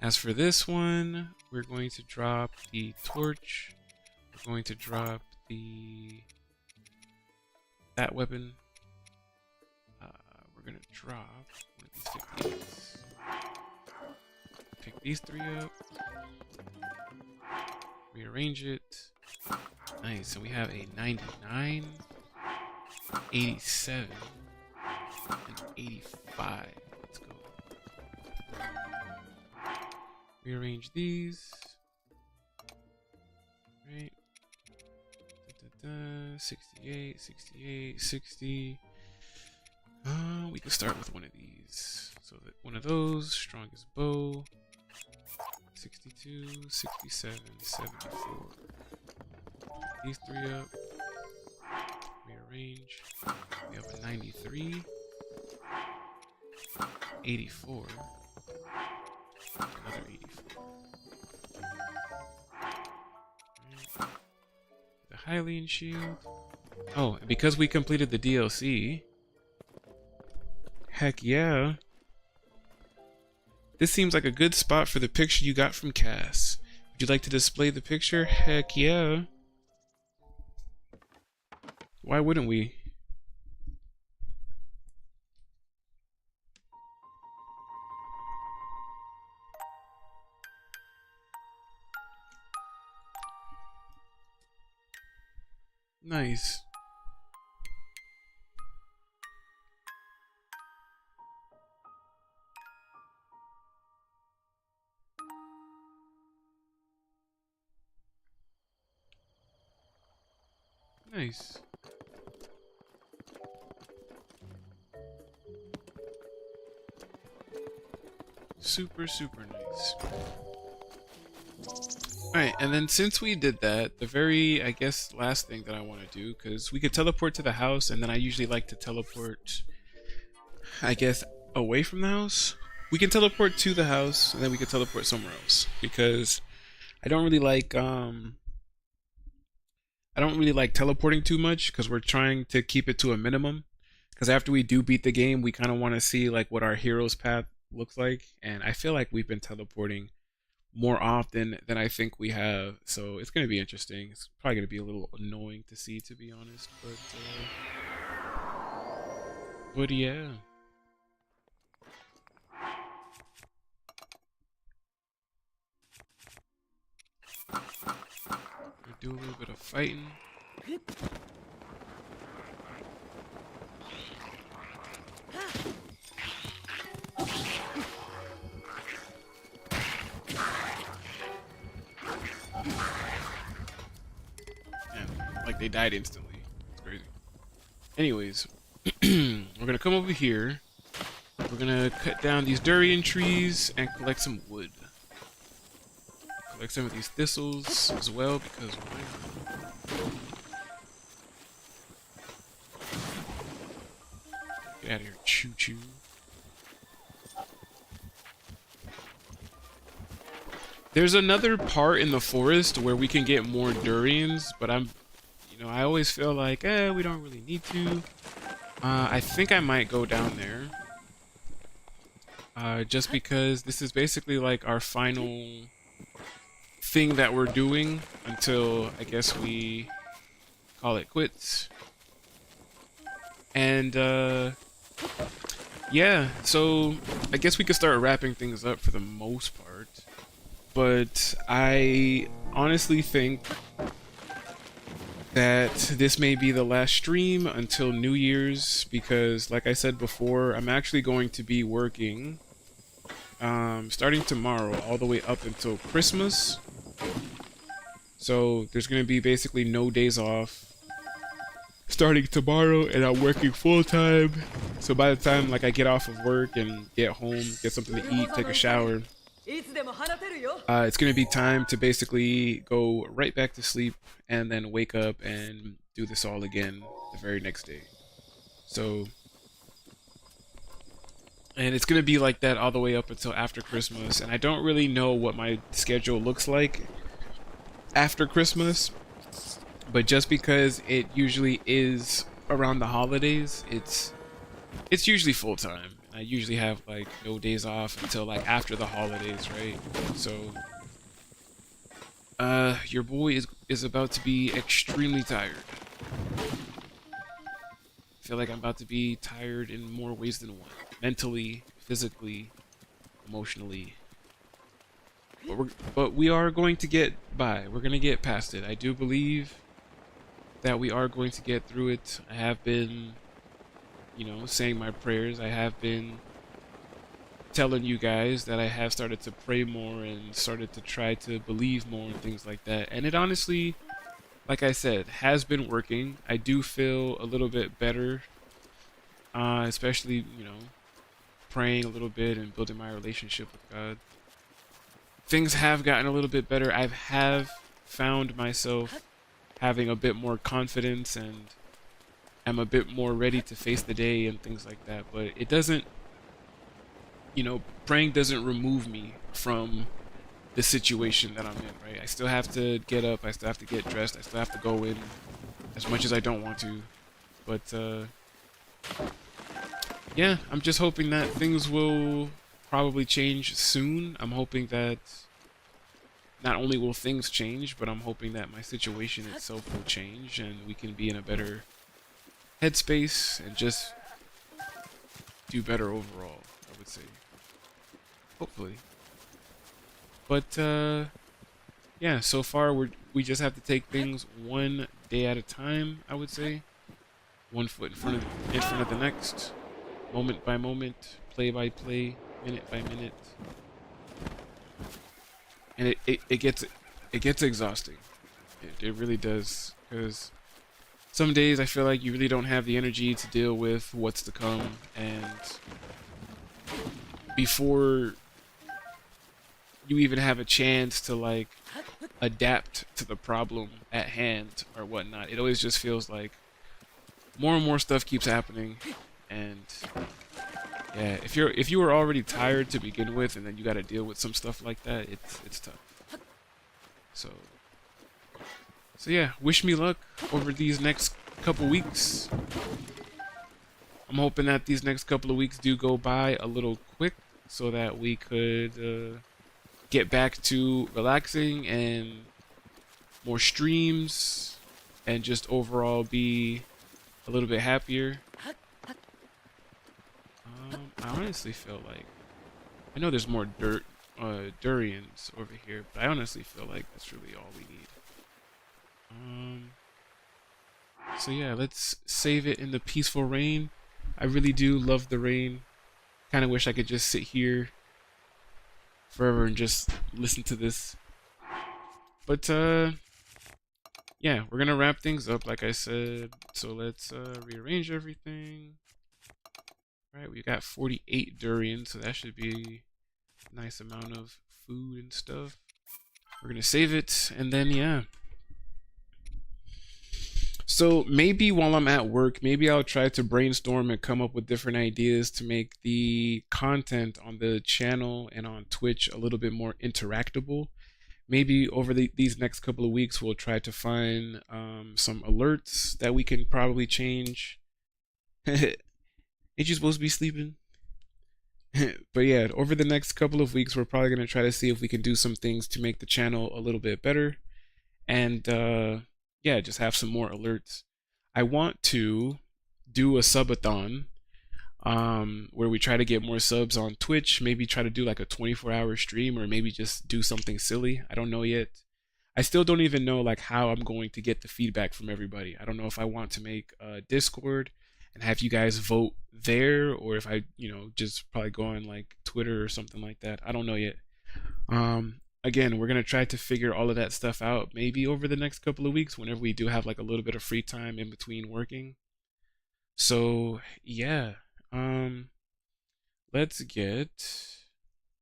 As for this one, we're going to drop the torch. We're going to drop that weapon. We're going to drop one of these 58s. Pick these 3 up. Rearrange it. Nice, so we have a 99, 87, and 85. Let's go. Rearrange these. Right. 68, 68, 60. We can start with one of these. So that one of those, strongest bow. 62, 67, 74. These 3 up. Rearrange. We have a 93. 84. Another 84. Right. The Hylian shield. Oh, and because we completed the DLC. Heck yeah. This seems like a good spot for the picture you got from Cass. Would you like to display the picture? Heck yeah. Why wouldn't we? Nice. Super, super nice. Alright, and then since we did that, the very, I guess, last thing that I want to do, because we could teleport to the house, and then I usually like to teleport, I guess, away from the house. We can teleport to the house, and then we can teleport somewhere else, because I don't really like, teleporting too much, because we're trying to keep it to a minimum. Because after we do beat the game, we kind of want to see, like, what our hero's path looks like, and I feel like we've been teleporting more often than I think we have, so it's going to be interesting. It's probably going to be a little annoying to see, to be honest, but yeah. We'll do a little bit of fighting. Like they died instantly. It's crazy. Anyways, we're gonna come over here. We're gonna cut down these durian trees and collect some wood. Collect some of these thistles as well because why not? Get out of here, choo choo. There's another part in the forest where we can get more durians, but I always feel like, we don't really need to. I think I might go down there. Just because this is basically like our final thing that we're doing until I guess we call it quits. And, yeah, so I guess we could start wrapping things up for the most part. But I honestly think that this may be the last stream until New Year's because, like I said before, I'm actually going to be working starting tomorrow all the way up until Christmas. So there's going to be basically no days off starting tomorrow, and I'm working full-time. So by the time I get off of work and get home, get something to eat, take a shower, it's going to be time to basically go right back to sleep and then wake up and do this all again the very next day. So, and it's going to be like that all the way up until after Christmas, and I don't really know what my schedule looks like after Christmas, but just because it usually is around the holidays, it's usually full-time. I usually have no days off until after the holidays, right? So your boy is about to be extremely tired. I feel like I'm about to be tired in more ways than one. Mentally, physically, emotionally. But we are going to get by. We're going to get past it. I do believe that we are going to get through it. I have been saying my prayers. I have been telling you guys that I have started to pray more and started to try to believe more and things like that. And it honestly, like I said, has been working. I do feel a little bit better, especially, praying a little bit and building my relationship with God. Things have gotten a little bit better. I have found myself having a bit more confidence and I'm a bit more ready to face the day and things like that, but it doesn't, praying doesn't remove me from the situation that I'm in, right? I still have to get up, I still have to get dressed, I still have to go in as much as I don't want to, but, yeah, I'm just hoping that things will probably change soon. I'm hoping that not only will things change, but I'm hoping that my situation itself will change and we can be in a better headspace and just do better overall, I would say. Hopefully. But yeah, so far we just have to take things one day at a time, I would say. One foot in front of the next, moment by moment, play by play, minute by minute. And it gets exhausting. It really does, because some days I feel like you really don't have the energy to deal with what's to come, and before you even have a chance to like adapt to the problem at hand or whatnot, it always just feels like more and more stuff keeps happening. And yeah, if you were already tired to begin with, and then you got to deal with some stuff like that, it's tough. So yeah, wish me luck over these next couple weeks. I'm hoping that these next couple of weeks do go by a little quick, so that we could get back to relaxing and more streams, and just overall be a little bit happier. I honestly feel like, I know there's more durians over here, but I honestly feel like that's really all we need. So yeah, let's save it in the peaceful rain. I really do love the rain. Kind of wish I could just sit here forever and just listen to this. But yeah, we're gonna wrap things up like I said. So let's rearrange everything. All right, we got 48 durians, so that should be a nice amount of food and stuff. We're gonna save it, and then yeah. So maybe while I'm at work, maybe I'll try to brainstorm and come up with different ideas to make the content on the channel and on Twitch a little bit more interactable. Maybe over these next couple of weeks, we'll try to find some alerts that we can probably change. Ain't you supposed to be sleeping? But yeah, over the next couple of weeks, we're probably going to try to see if we can do some things to make the channel a little bit better. And yeah, just have some more alerts. I want to do a subathon where we try to get more subs on Twitch, maybe try to do like a 24-hour stream, or maybe just do something silly. I don't know yet. I still don't even know like how I'm going to get the feedback from everybody. I don't know if I want to make a Discord and have you guys vote there, or if I, just probably go on like Twitter or something like that. I don't know yet. Again, we're gonna try to figure all of that stuff out maybe over the next couple of weeks, whenever we do have like a little bit of free time in between working. So yeah, let's get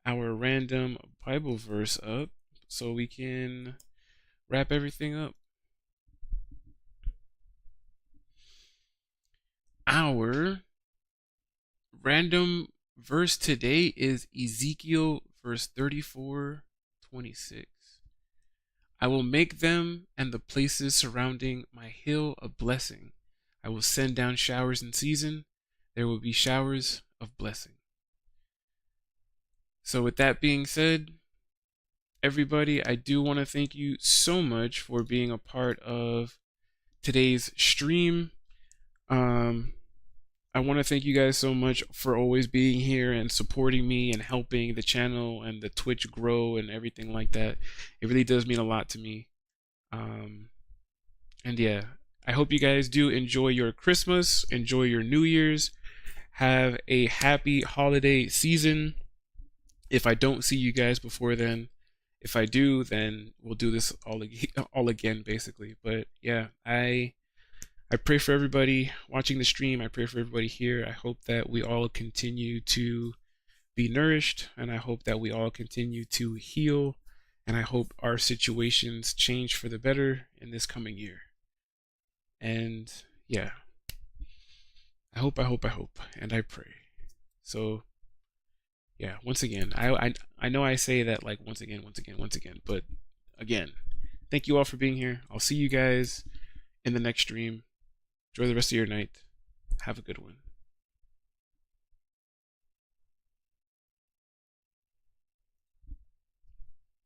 our random Bible verse up so we can wrap everything up. Our random verse today is Ezekiel verse 34:26. I will make them and the places surrounding my hill a blessing. I will send down showers in season. There will be showers of blessing. So with that being said, everybody, I do want to thank you so much for being a part of today's stream. I want to thank you guys so much for always being here and supporting me and helping the channel and the Twitch grow and everything like that. It really does mean a lot to me. And yeah, I hope you guys do enjoy your Christmas, enjoy your New Year's, have a happy holiday season. If I don't see you guys before then, if I do, then we'll do this all again basically. But yeah, I pray for everybody watching the stream. I pray for everybody here. I hope that we all continue to be nourished, and I hope that we all continue to heal, and I hope our situations change for the better in this coming year. And yeah, I hope, and I pray. So yeah, once again, I know I say that like once again, but again, thank you all for being here. I'll see you guys in the next stream. Enjoy the rest of your night. Have a good one.